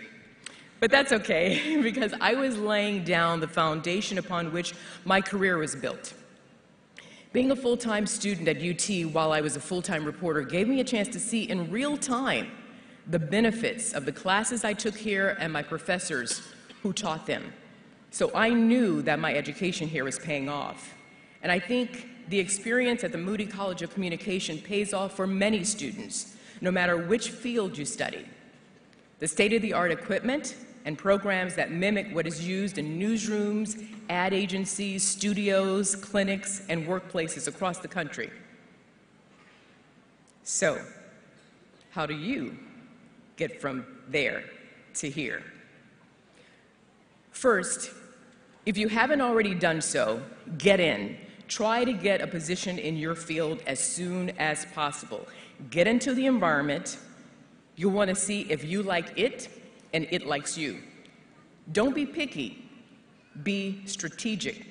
But that's okay, because I was laying down the foundation upon which my career was built. Being a full-time student at UT while I was a full-time reporter gave me a chance to see in real time the benefits of the classes I took here and my professors who taught them. So I knew that my education here was paying off. And I think the experience at the Moody College of Communication pays off for many students, no matter which field you study. The state-of-the-art equipment and programs that mimic what is used in newsrooms, ad agencies, studios, clinics, and workplaces across the country. So, how do you get from there to here? First, if you haven't already done so, get in. Try to get a position in your field as soon as possible. Get into the environment. You'll want to see if you like it and it likes you. Don't be picky. Be strategic.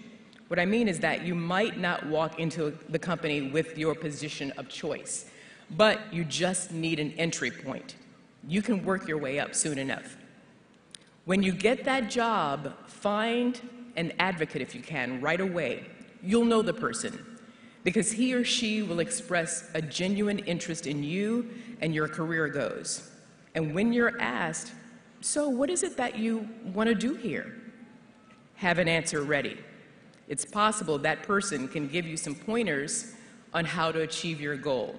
What I mean is that you might not walk into the company with your position of choice, but you just need an entry point. You can work your way up soon enough. When you get that job, find an advocate if you can right away. You'll know the person because he or she will express a genuine interest in you and your career goals. And when you're asked, so what is it that you want to do here? Have an answer ready. It's possible that person can give you some pointers on how to achieve your goal.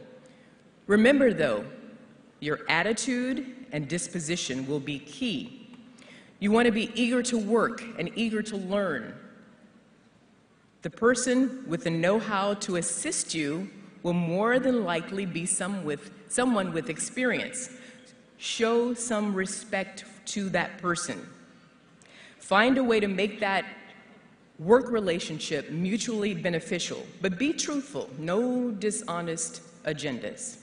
Remember though, your attitude and disposition will be key. You want to be eager to work and eager to learn. The person with the know-how to assist you will more than likely be someone with experience. Show some respect to that person. Find a way to make that work relationship mutually beneficial, but be truthful, no dishonest agendas.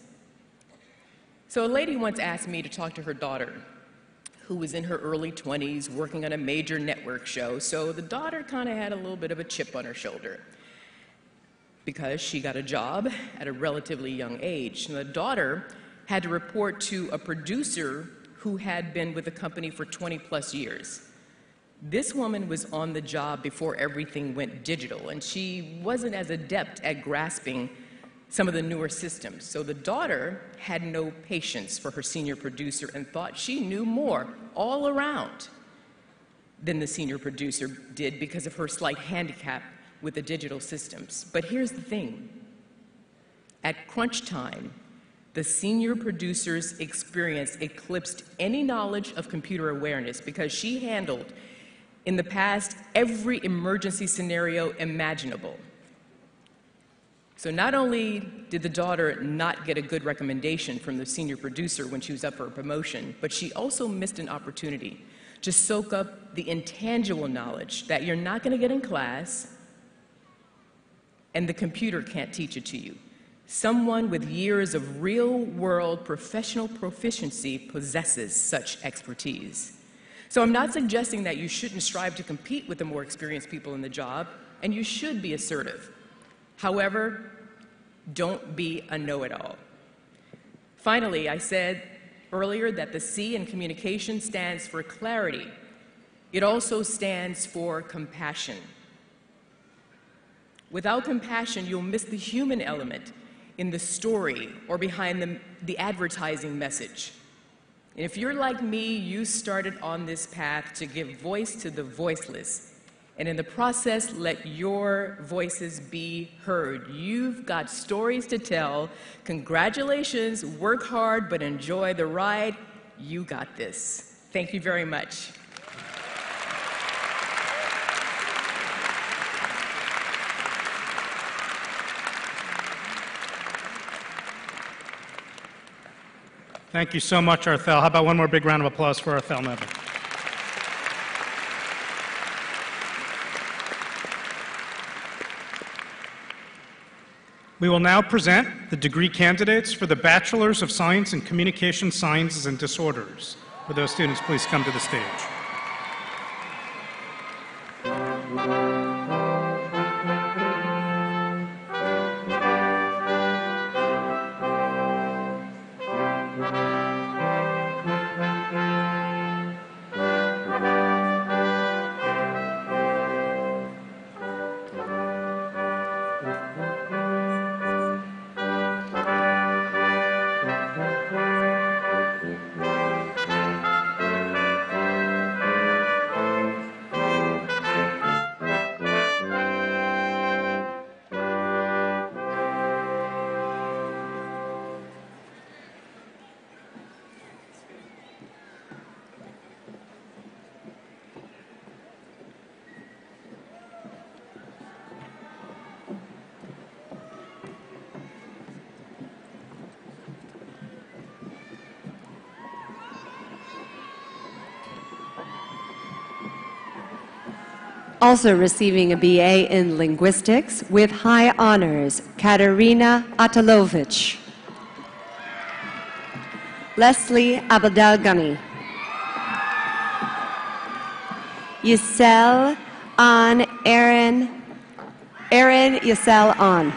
So a lady once asked me to talk to her daughter, who was in her early 20s working on a major network show, so the daughter kind of had a little bit of a chip on her shoulder because she got a job at a relatively young age. And the daughter had to report to a producer who had been with the company for 20+ years. This woman was on the job before everything went digital, and she wasn't as adept at grasping some of the newer systems. So the daughter had no patience for her senior producer and thought she knew more all around than the senior producer did because of her slight handicap with the digital systems. But here's the thing. At crunch time, the senior producer's experience eclipsed any knowledge of computer awareness because she handled, in the past, every emergency scenario imaginable. So not only did the daughter not get a good recommendation from the senior producer when she was up for a promotion, but she also missed an opportunity to soak up the intangible knowledge that you're not going to get in class and the computer can't teach it to you. Someone with years of real-world professional proficiency possesses such expertise. So I'm not suggesting that you shouldn't strive to compete with the more experienced people in the job, and you should be assertive. However, don't be a know-it-all. Finally, I said earlier that the C in communication stands for clarity. It also stands for compassion. Without compassion, you'll miss the human element in the story or behind the advertising message. And if you're like me, you started on this path to give voice to the voiceless, and in the process, let your voices be heard. You've got stories to tell. Congratulations, work hard, but enjoy the ride. You got this. Thank you very much. Thank you so much, Arthel. How about one more big round of applause for Arthel Neville? We will now present the degree candidates for the Bachelors of Science in Communication Sciences and Disorders. Would those students please come to the stage? Also receiving a BA in Linguistics with high honors, Katerina Atalovich. Leslie Abdelghani. Yisel An Aaron Yisel An.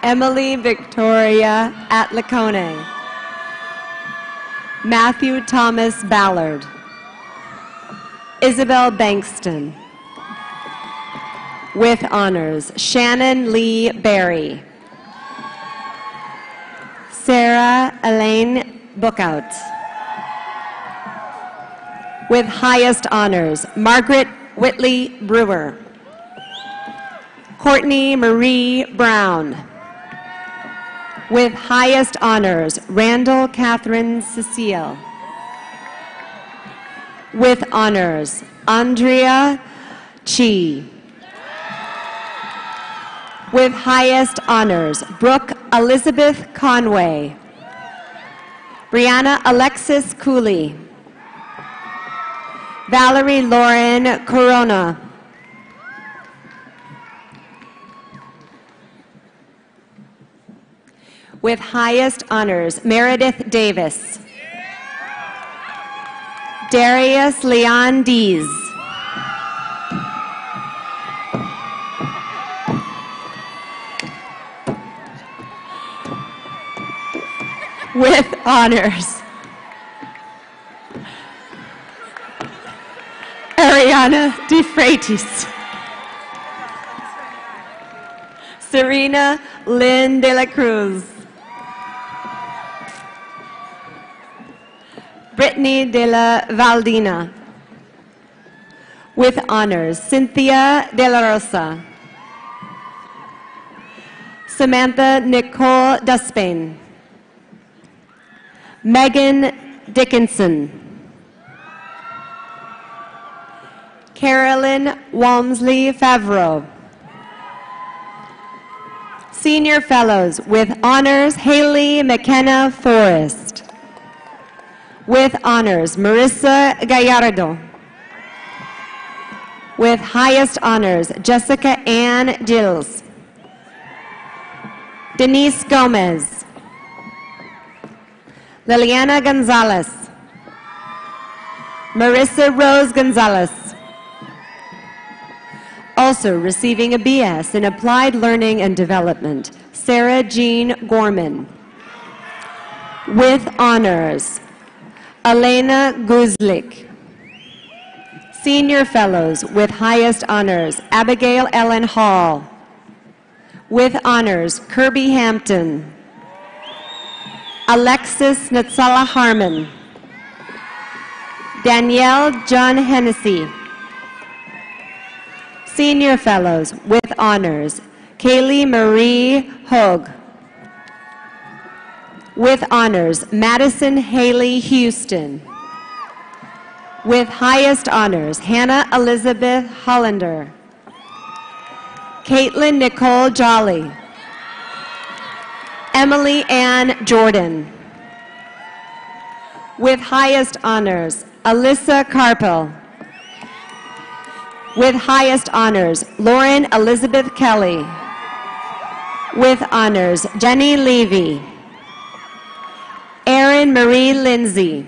Emily Victoria Atlacone. Matthew Thomas Ballard. Isabel Bankston. With honors, Shannon Lee Berry. Sarah Elaine Bookout. With highest honors, Margaret Whitley Brewer. Courtney Marie Brown. With highest honors, Randall Catherine Cecile. With honors, Andrea Chi. With highest honors, Brooke Elizabeth Conway. Brianna Alexis Cooley. Valerie Lauren Corona. With highest honors, Meredith Davis. Darius Leon Dees. With honors, Ariana DeFreitas. Serena Lynn De La Cruz. Brittany De La Valdina. With honors, Cynthia De La Rosa. Samantha Nicole Despain. Megan Dickinson. Carolyn Walmsley Favreau. Senior Fellows with honors, Haley McKenna Forrest. With honors, Marissa Gallardo. With highest honors, Jessica Ann Gills. Denise Gomez. Liliana Gonzalez. Marissa Rose Gonzalez. Also receiving a BS in Applied Learning and Development, Sarah Jean Gorman. With honors, Elena Guzlik. Senior Fellows with highest honors, Abigail Ellen Hall. With honors, Kirby Hampton. Alexis Natsala Harmon. Danielle John Hennessy. Senior Fellows with honors, Kaylee Marie Hogue. With honors, Madison Haley Houston. With highest honors, Hannah Elizabeth Hollander. Caitlin Nicole Jolly. Emily Ann Jordan. With highest honors, Alyssa Carpel. With highest honors, Lauren Elizabeth Kelly. With honors, Jenny Levy. Erin Marie Lindsay.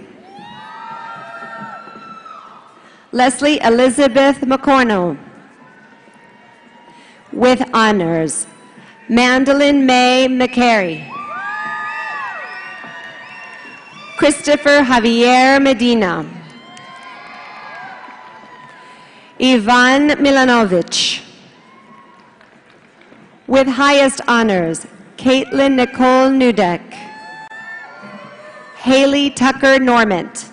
Leslie Elizabeth McCornell. With honors, Mandolin May McCary. Christopher Javier Medina. Ivan Milanovic. With highest honors, Caitlin Nicole Nudek. Haley Tucker Normant.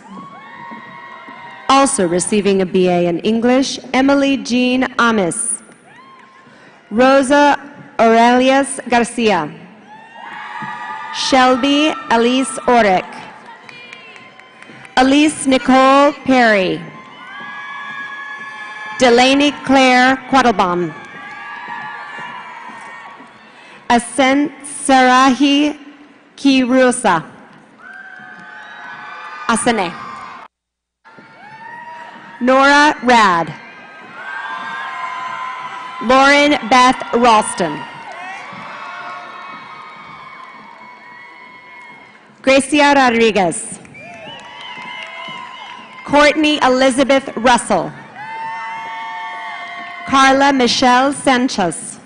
Also receiving a BA in English, Emily Jean Amis. Rosa Aurelius Garcia. Shelby Elise Orrick. Elise Nicole Perry. Delaney Claire Quattlebaum. Ascent Sarahi Kirusa. Asane. Nora Rad. Lauren Beth Ralston. Gracia Rodriguez. Courtney Elizabeth Russell. Carla Michelle Sanchez.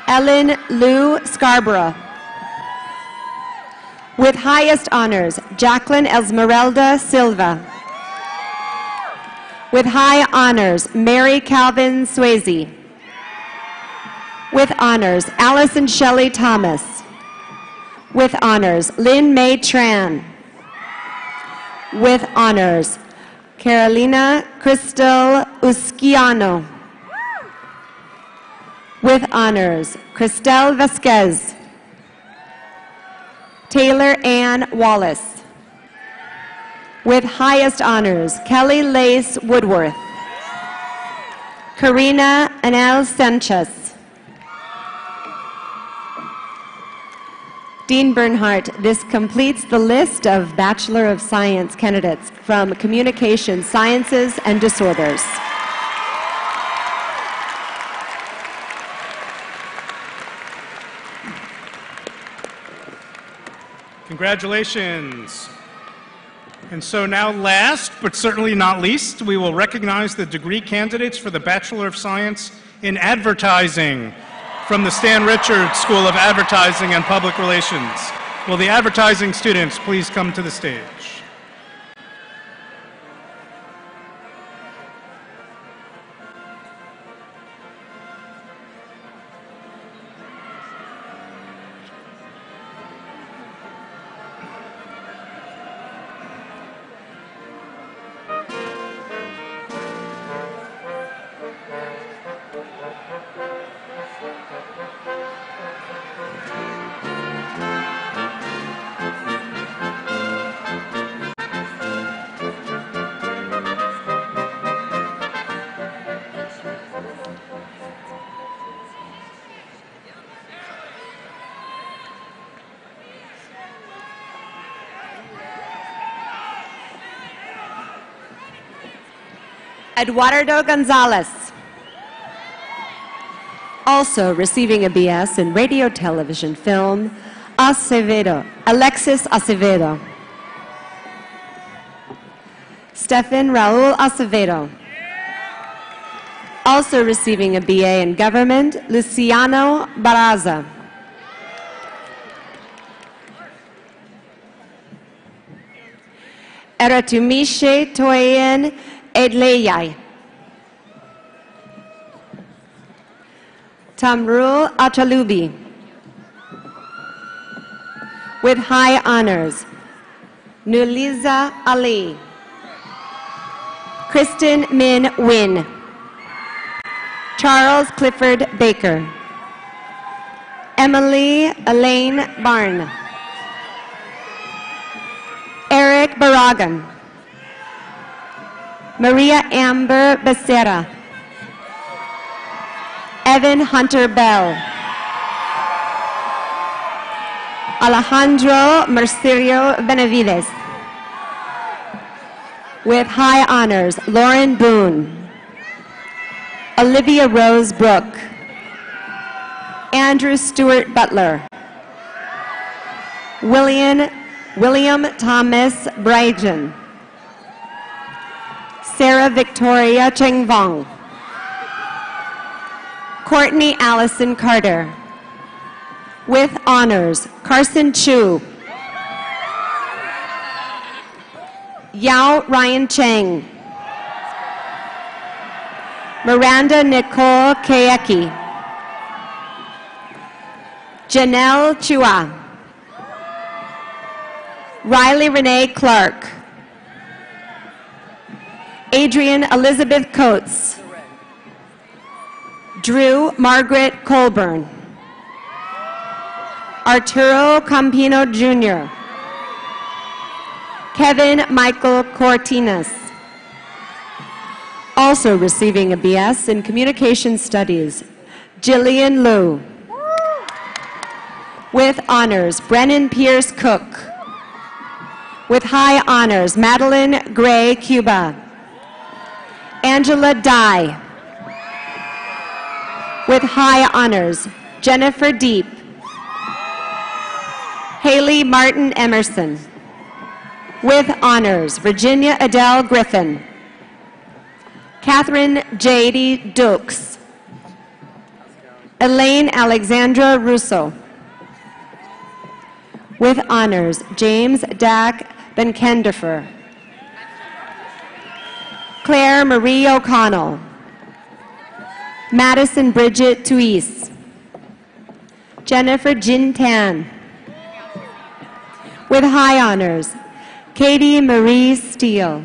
Ellen Lou Scarborough. With highest honors, Jacqueline Esmeralda Silva. With high honors, Mary Calvin Swayze. With honors, Allison Shelley Thomas. With honors, Lynn May Tran. With honors, Carolina Crystal Usquiano. With honors, Cristel Vasquez. Taylor Ann Wallace. With highest honors, Kelly Lace Woodworth. Karina Anel Sanchez. Dean Bernhardt, this completes the list of Bachelor of Science candidates from Communication Sciences and Disorders. Congratulations. And so now last, but certainly not least, we will recognize the degree candidates for the Bachelor of Science in Advertising from the Stan Richards School of Advertising and Public Relations. Will the advertising students please come to the stage? Eduardo Gonzalez. Also receiving a BS in radio, television, film, Alexis Acevedo. Stefan Raul Acevedo. Also receiving a BA in government, Luciano Baraza. Eratumishe Toyen Edleyai. Tamrul Atalubi. With high honors, Nuliza Ali. Kristen Min Win. Charles Clifford Baker. Emily Elaine Barn. Eric Barragan. Maria Amber Becerra. Evan Hunter Bell. Alejandro Mercerio Benavides. With high honors, Lauren Boone. Olivia Rose Brooke. Andrew Stewart Butler. William Thomas Brighton. Sarah Victoria Cheng Vong. Courtney Allison Carter. With honors, Carson Chu. Yao Ryan Cheng. Miranda Nicole Kayeki. Janelle Chua. Riley Renee Clark. Adrian Elizabeth Coates. Drew Margaret Colburn. Arturo Campino Jr. Kevin Michael Cortinas. Also receiving a BS in Communication Studies, Jillian Liu. With honors, Brennan Pierce Cook. With high honors, Madeline Gray Cuba. Angela Dye. With high honors, Jennifer Deep. Haley Martin Emerson. With honors, Virginia Adele Griffin. Catherine J.D. Dukes. Elaine Alexandra Russo. With honors, James Dak Benkenderfer. Claire Marie O'Connell. Madison Bridget Tuis. Jennifer Jin Tan. With high honors, Katie Marie Steele.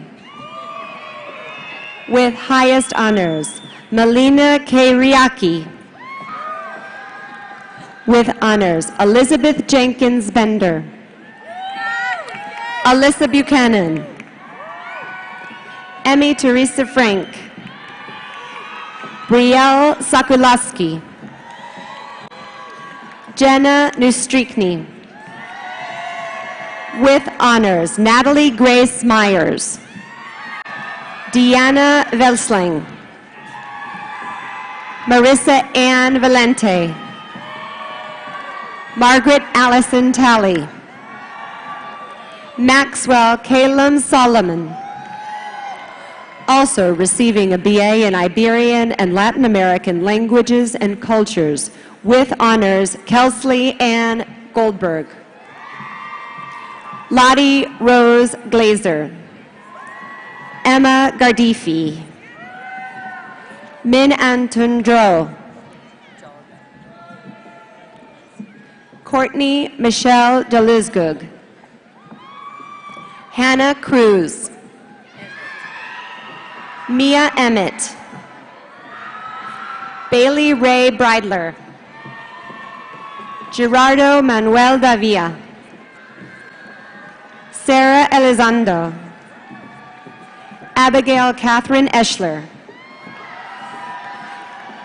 With highest honors, Melina Kairiaki. With honors, Elizabeth Jenkins Bender. Alyssa Buchanan. Emmy Teresa Frank. Brielle Sakulaski. Jenna Nustrikny. With honors, Natalie Grace Myers. Deanna Velsling. Marissa Ann Valente. Margaret Allison Talley. Maxwell Calum Solomon. Also receiving a BA in Iberian and Latin American languages and cultures. With honors, Kelsley Ann Goldberg. Lottie Rose Glazer. Emma Gardifi. Min Antundro. Courtney Michelle Deluzgug. Hannah Cruz. Mia Emmett. Bailey Ray Bridler. Gerardo Manuel Davia. Sarah Elizondo. Abigail Catherine Eschler.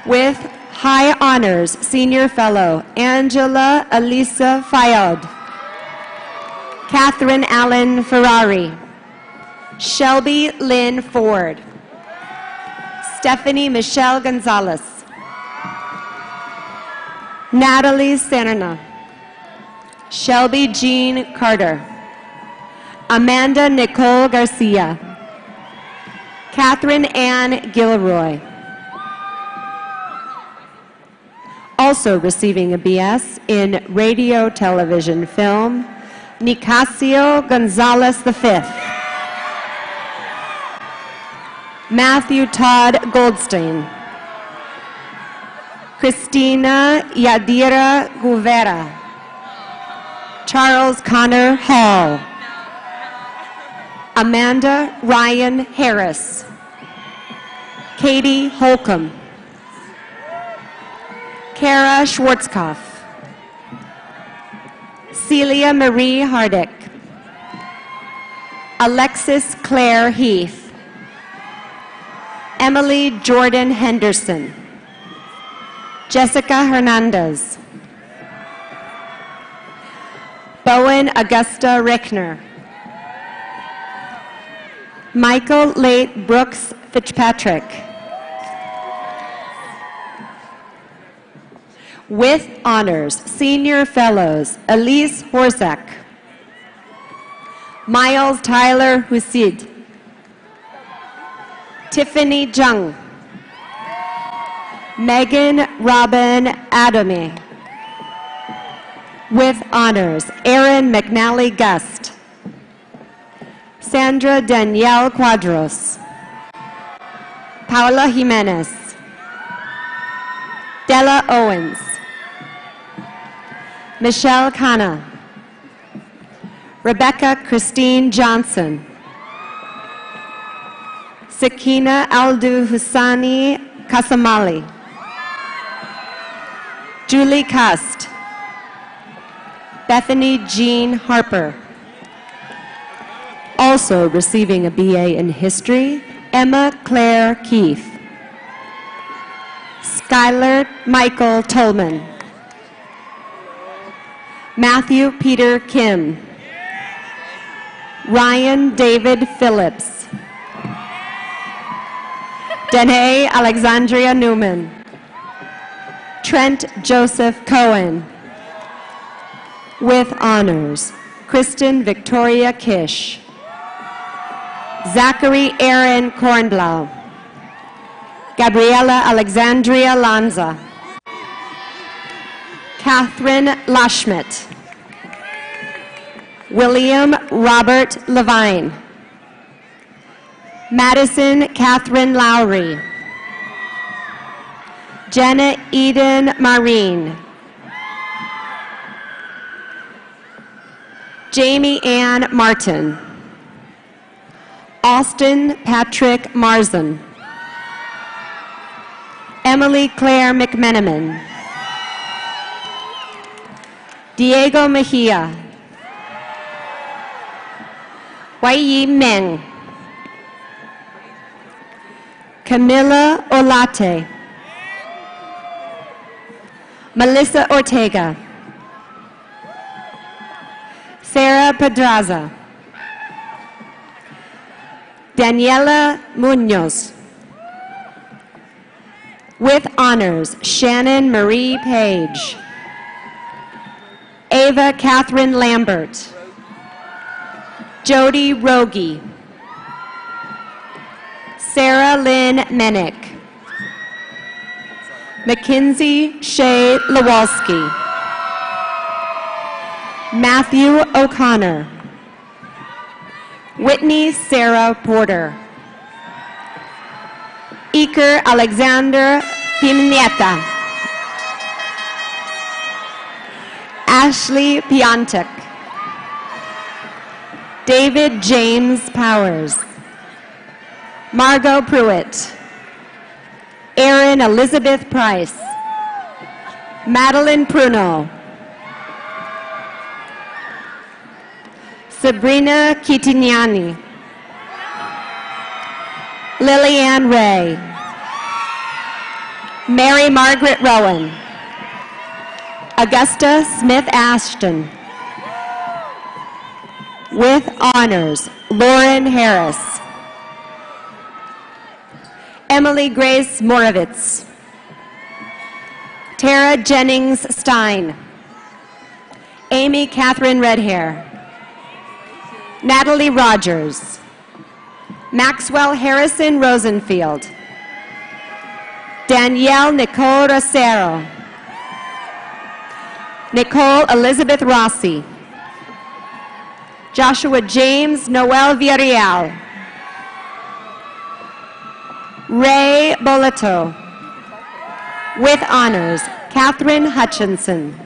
With high honors, Senior Fellow, Angela Elisa Fayod. Catherine Allen Ferrari. Shelby Lynn Ford. Stephanie Michelle Gonzalez. Natalie Serna. Shelby Jean Carter. Amanda Nicole Garcia. Catherine Ann Gilroy. Also receiving a BS in Radio, Television, Film, Nicasio Gonzalez V. Matthew Todd Goldstein. Christina Yadira Guvera. Charles Connor Hall. Amanda Ryan Harris. Katie Holcomb. Kara Schwarzkopf. Celia Marie Hardick. Alexis Claire Heath. Emily Jordan Henderson. Jessica Hernandez. Bowen Augusta Rickner. Michael Late Brooks Fitzpatrick. With honors, Senior Fellows, Elise Horzak. Miles Tyler Husid. Tiffany Jung. Megan Robin Adame. With honors, Erin McNally Gust. Sandra Danielle Quadros. Paula Jimenez. Della Owens. Michelle Khanna. Rebecca Christine Johnson. Sakina Aldu Husani Kasamali. Julie Cust. Bethany Jean Harper. Also receiving a BA in History, Emma Claire Keefe. Skylar Michael Tolman. Matthew Peter Kim. Ryan David Phillips. Danae Alexandria Newman. Trent Joseph Cohen. With honors, Kristen Victoria Kish. Zachary Aaron Kornblau. Gabriela Alexandria Lanza. Catherine Lashmit. William Robert Levine. Madison Catherine Lowry. Jenna Eden Marine. Jamie Ann Martin. Austin Patrick Marzan. Emily Claire McMenamin. Diego Mejia. Wai Meng. Camila Olate. Melissa Ortega. Sarah Pedraza. Daniela Munoz. With honors, Shannon Marie Page. Ava Catherine Lambert. Jody Rogie. Sarah Lynn Menick. Mackenzie Shea Lewalski. Matthew O'Connor. Whitney Sarah Porter. Iker Alexander Pimnieta. Ashley Piontek. David James Powers. Margot Pruitt. Erin Elizabeth Price. Madeline Pruno. Sabrina Kitignani. Lillianne Ray. Mary Margaret Rowan. Augusta Smith Ashton. With honors, Lauren Harris. Emily Grace Moravitz. Tara Jennings Stein. Amy Catherine Redhair. Natalie Rogers. Maxwell Harrison Rosenfield. Danielle Nicole Rosero. Nicole Elizabeth Rossi. Joshua James Noel Villarreal. Ray Boleto. With honors, Catherine Hutchinson.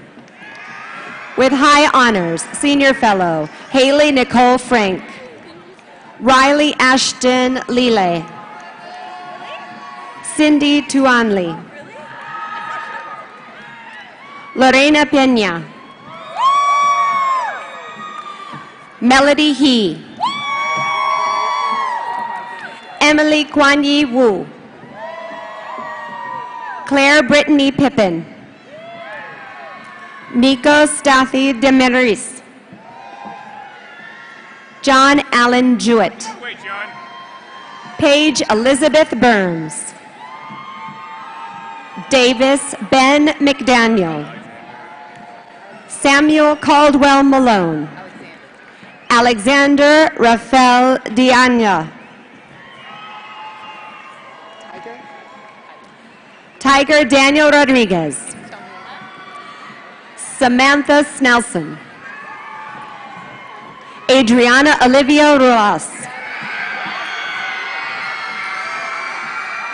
With high honors, Senior Fellow, Haley Nicole Frank. Riley Ashton Lile. Cindy Tuanli. Lorena Peña. Melody He. Emily Kwan Yi Wu. Claire Brittany Pippin. Nico Stathi Demiris. John Allen Jewett. Paige Elizabeth Burns. Davis Ben McDaniel. Samuel Caldwell Malone. Alexander Rafael Diana. Tiger Daniel Rodriguez. Samantha Snelson. Adriana Olivia Ruas.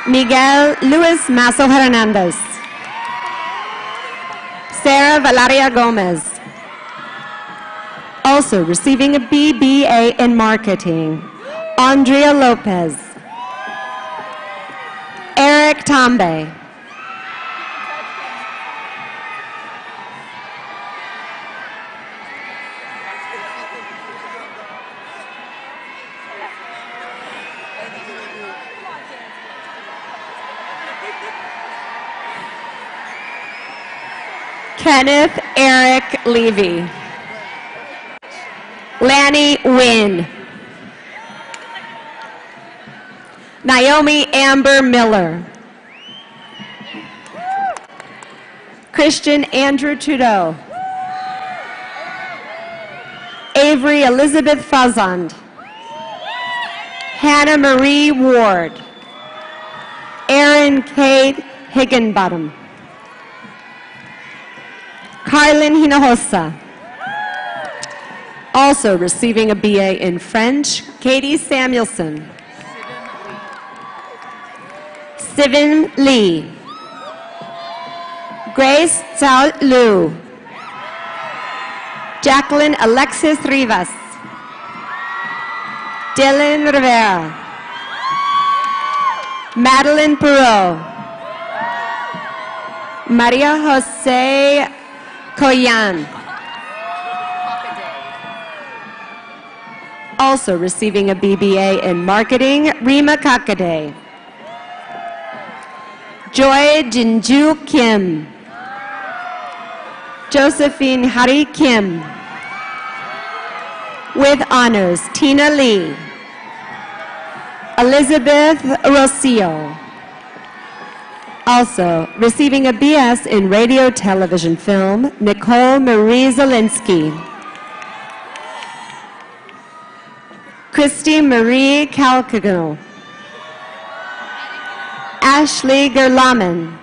Miguel Luis Mazo Hernandez. Sarah Valeria Gomez. Also receiving a BBA in Marketing, Andrea Lopez. Eric Tombe. Kenneth Eric Levy. Lanny Wynn. Naomi Amber Miller. Christian Andrew Trudeau. Avery Elizabeth Fazand. Hannah Marie Ward. Erin Kate Higginbottom. Carlin Hinojosa. Also receiving a BA in French, Katie Samuelson. Sivin Lee. Grace Cao Lu. Jacqueline Alexis Rivas. Dylan Rivera. Madeline Perot. Maria Jose Coyan. Also receiving a BBA in Marketing, Rima Kakade. Joy Jinju Kim. Josephine Hari Kim. With honors, Tina Lee. Elizabeth Rocio. Also receiving a BS in Radio, Television, Film, Nicole Marie Zelinsky. Christy Marie Calcagno. Ashley Gerlaman.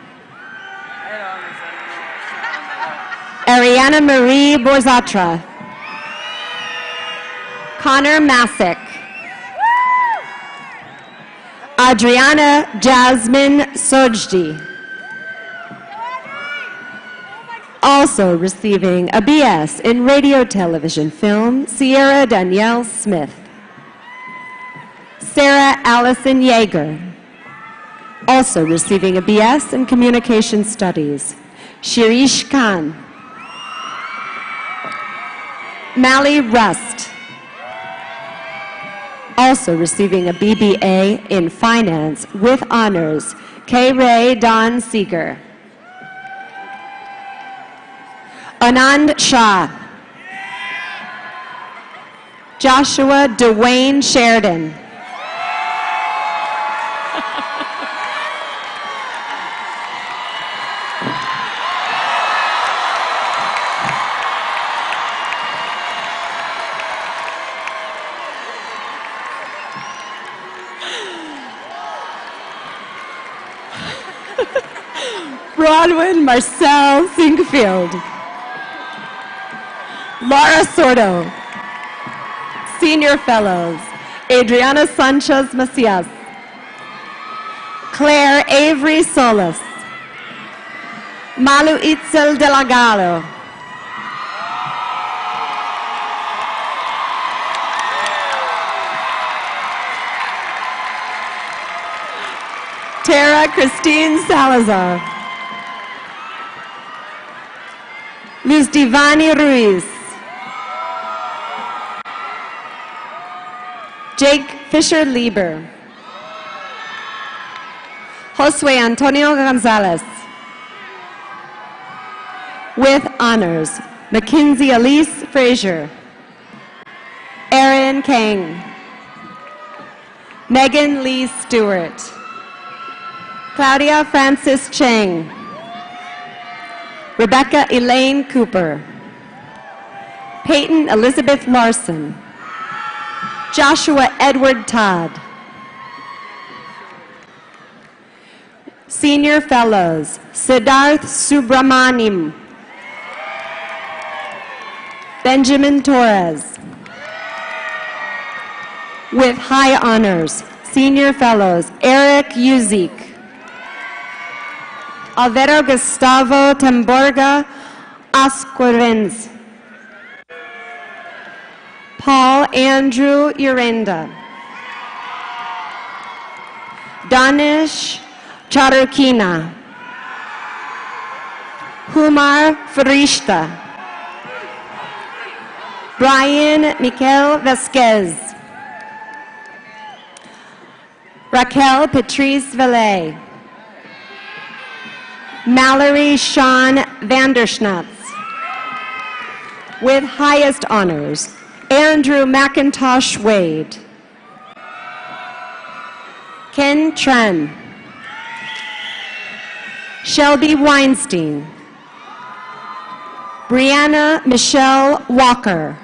Ariana Marie Borzatra. Connor Masick. Adriana Jasmine Sojdi. Also receiving a BS in Radio, Television, Film, Sierra Danielle Smith. Sarah Allison Yeager. Also receiving a BS in Communication Studies, Shirish Khan. Mally Rust. Also receiving a BBA in Finance with honors, K. Ray Don Seeger. Anand Shah. Joshua Dwayne Sheridan. Bronwyn Marcel Sinkfield. Laura Sordo. Senior Fellows, Adriana Sanchez Macias. Claire Avery Solis. Malu Itzel de la Gallo. Tara Christine Salazar. Luz Divani Ruiz. Jake Fisher Lieber. Josue Antonio Gonzalez. With honors, Mackenzie Elise Frazier. Erin Kang. Megan Lee Stewart. Claudia Francis Cheng. Rebecca Elaine Cooper. Peyton Elizabeth Larson. Joshua Edward Todd. Senior Fellows, Siddharth Subramaniam. Benjamin Torres. With high honors, Senior Fellows, Eric Uzik. Alvaro Gustavo Tamborga Asquarens. Paul Andrew Urenda. Danish Charukina. Humar Farishta. Brian Mikel Vasquez. Raquel Patrice Valet. Mallory Sean Vanderschnatz. With highest honors, Andrew McIntosh Wade. Ken Tren. Shelby Weinstein. Brianna Michelle Walker.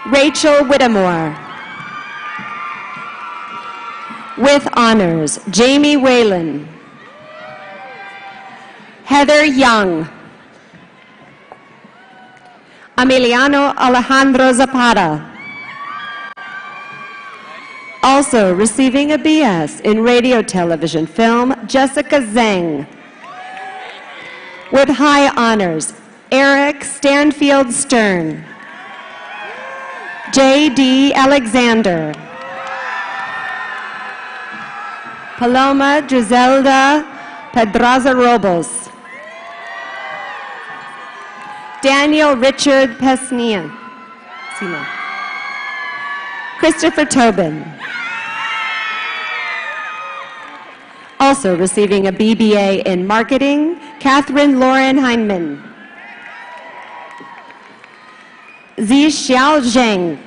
Rachel Whittemore. With honors, Jamie Whalen. Heather Young. Emiliano Alejandro Zapata. Also receiving a BS in radio, television, film, Jessica Zhang. With high honors, Eric Stanfield Stern. J.D. Alexander. Paloma Drizelda Pedraza Robles. Daniel Richard Pesnian. Christopher Tobin. Also receiving a BBA in marketing, Catherine Lauren Heinemann. Zi Xiao Zheng.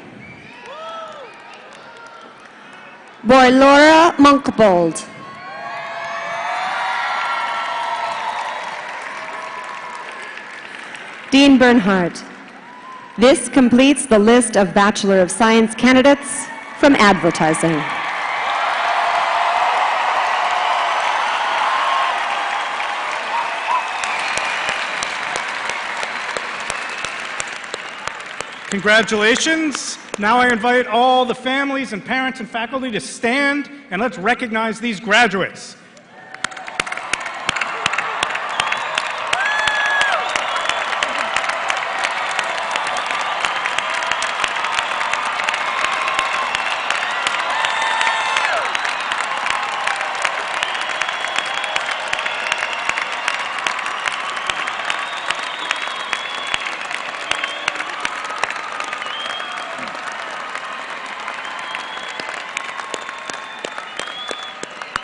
Laura Monkbold. Dean Bernhardt. This completes the list of Bachelor of Science candidates from advertising. Congratulations. Now I invite all the families and parents and faculty to stand, and let's recognize these graduates.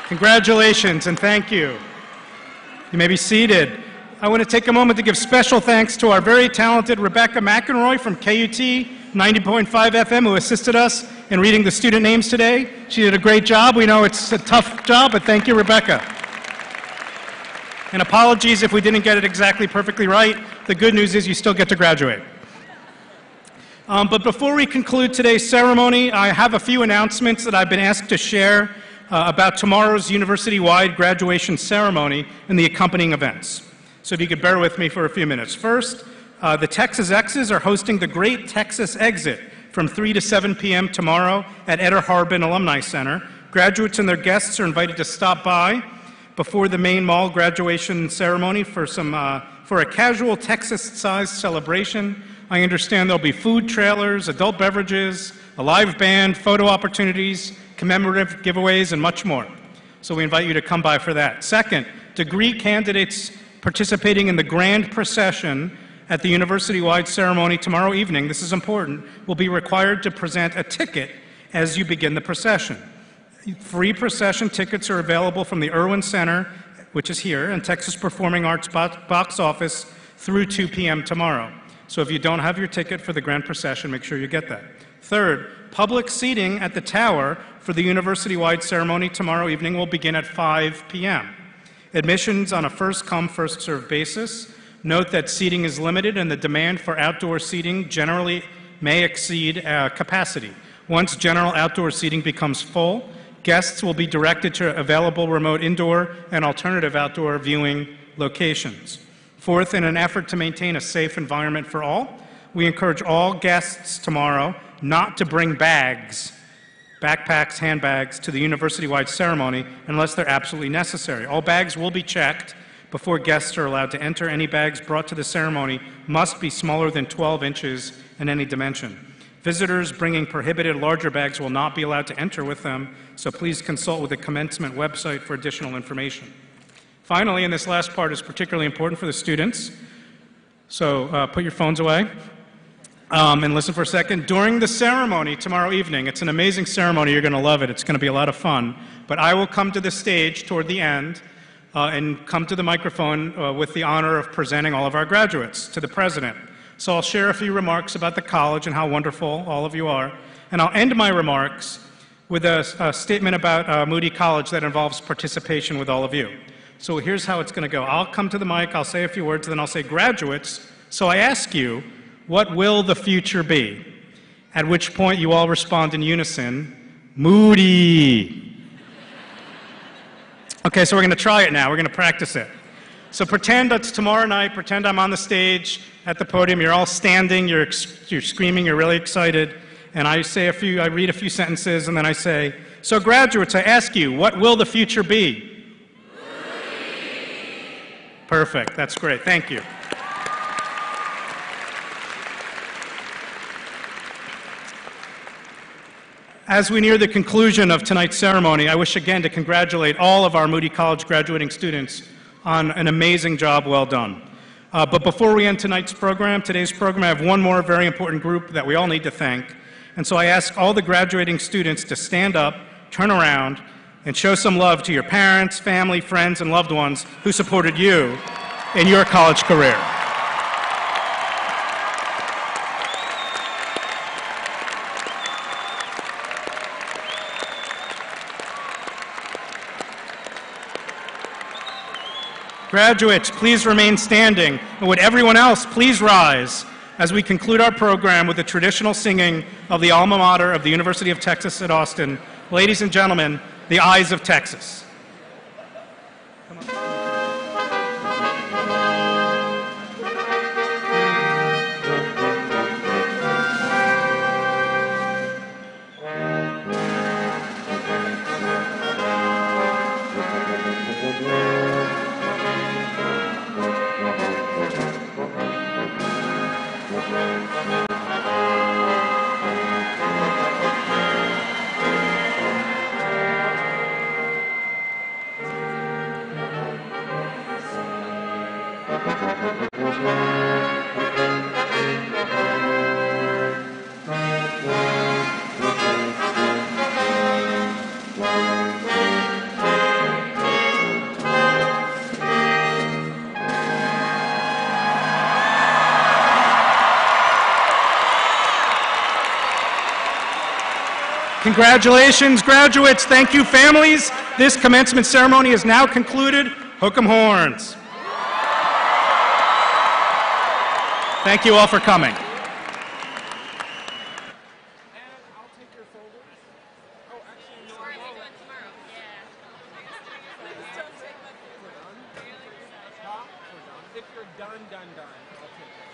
Congratulations and thank you. You may be seated. I want to take a moment to give special thanks to our very talented Rebecca McEnroy from KUT 90.5 FM who assisted us in reading the student names today. She did a great job. We know it's a tough job, but thank you, Rebecca. And apologies if we didn't get it exactly perfectly right. The good news is you still get to graduate. But before we conclude today's ceremony, I have a few announcements that I've been asked to share about tomorrow's university-wide graduation ceremony and the accompanying events. So if you could bear with me for a few minutes. First, the Texas Exes are hosting the Great Texas Exit from 3 to 7 p.m. tomorrow at Eder Harbin Alumni Center. Graduates and their guests are invited to stop by before the main mall graduation ceremony for a casual Texas-sized celebration. I understand there'll be food trailers, adult beverages, a live band, photo opportunities, commemorative giveaways, and much more. So we invite you to come by for that. Second, degree candidates participating in the grand procession at the university-wide ceremony tomorrow evening, this is important, will be required to present a ticket as you begin the procession. Free procession tickets are available from the Irwin Center, which is here, and Texas Performing Arts box office through 2 p.m. tomorrow. So if you don't have your ticket for the grand procession, make sure you get that. Third, public seating at the Tower for the university-wide ceremony tomorrow evening will begin at 5 p.m. Admissions on a first-come, first-served basis. Note that seating is limited and the demand for outdoor seating generally may exceed capacity. Once general outdoor seating becomes full, guests will be directed to available remote indoor and alternative outdoor viewing locations. Fourth, in an effort to maintain a safe environment for all, we encourage all guests tomorrow not to bring bags, backpacks, handbags, to the university-wide ceremony unless they're absolutely necessary. All bags will be checked before guests are allowed to enter. Any bags brought to the ceremony must be smaller than 12 inches in any dimension. Visitors bringing prohibited larger bags will not be allowed to enter with them, so please consult with the commencement website for additional information. Finally, and this last part is particularly important for the students, so put your phones away and listen for a second. During the ceremony tomorrow evening, it's an amazing ceremony, you're going to love it, it's going to be a lot of fun, but I will come to the stage toward the end and come to the microphone with the honor of presenting all of our graduates to the president. So I'll share a few remarks about the college and how wonderful all of you are, and I'll end my remarks with a statement about Moody College that involves participation with all of you. So here's how it's going to go. I'll come to the mic, I'll say a few words, then I'll say, graduates, so I ask you, what will the future be? At which point you all respond in unison, Moody. Okay, so we're going to try it now. We're going to practice it. So pretend it's tomorrow night, pretend I'm on the stage at the podium, you're all standing, you're screaming, you're really excited, and I read a few sentences, and then I say, so graduates, I ask you, what will the future be? Perfect, that's great, thank you. As we near the conclusion of tonight's ceremony, I wish again to congratulate all of our Moody College graduating students on an amazing job well done. But before we end today's program, I have one more very important group that we all need to thank. And so I ask all the graduating students to stand up, turn around, and show some love to your parents, family, friends, and loved ones who supported you in your college career. Graduates, please remain standing, and would everyone else please rise as we conclude our program with the traditional singing of the alma mater of the University of Texas at Austin. Ladies and gentlemen, the Eyes of Texas. Congratulations, graduates. Thank you, families. This commencement ceremony is now concluded. Hook 'em horns. Thank you all for coming. And I'll take your folders. Oh, actually, no. if you're done, I'll take it.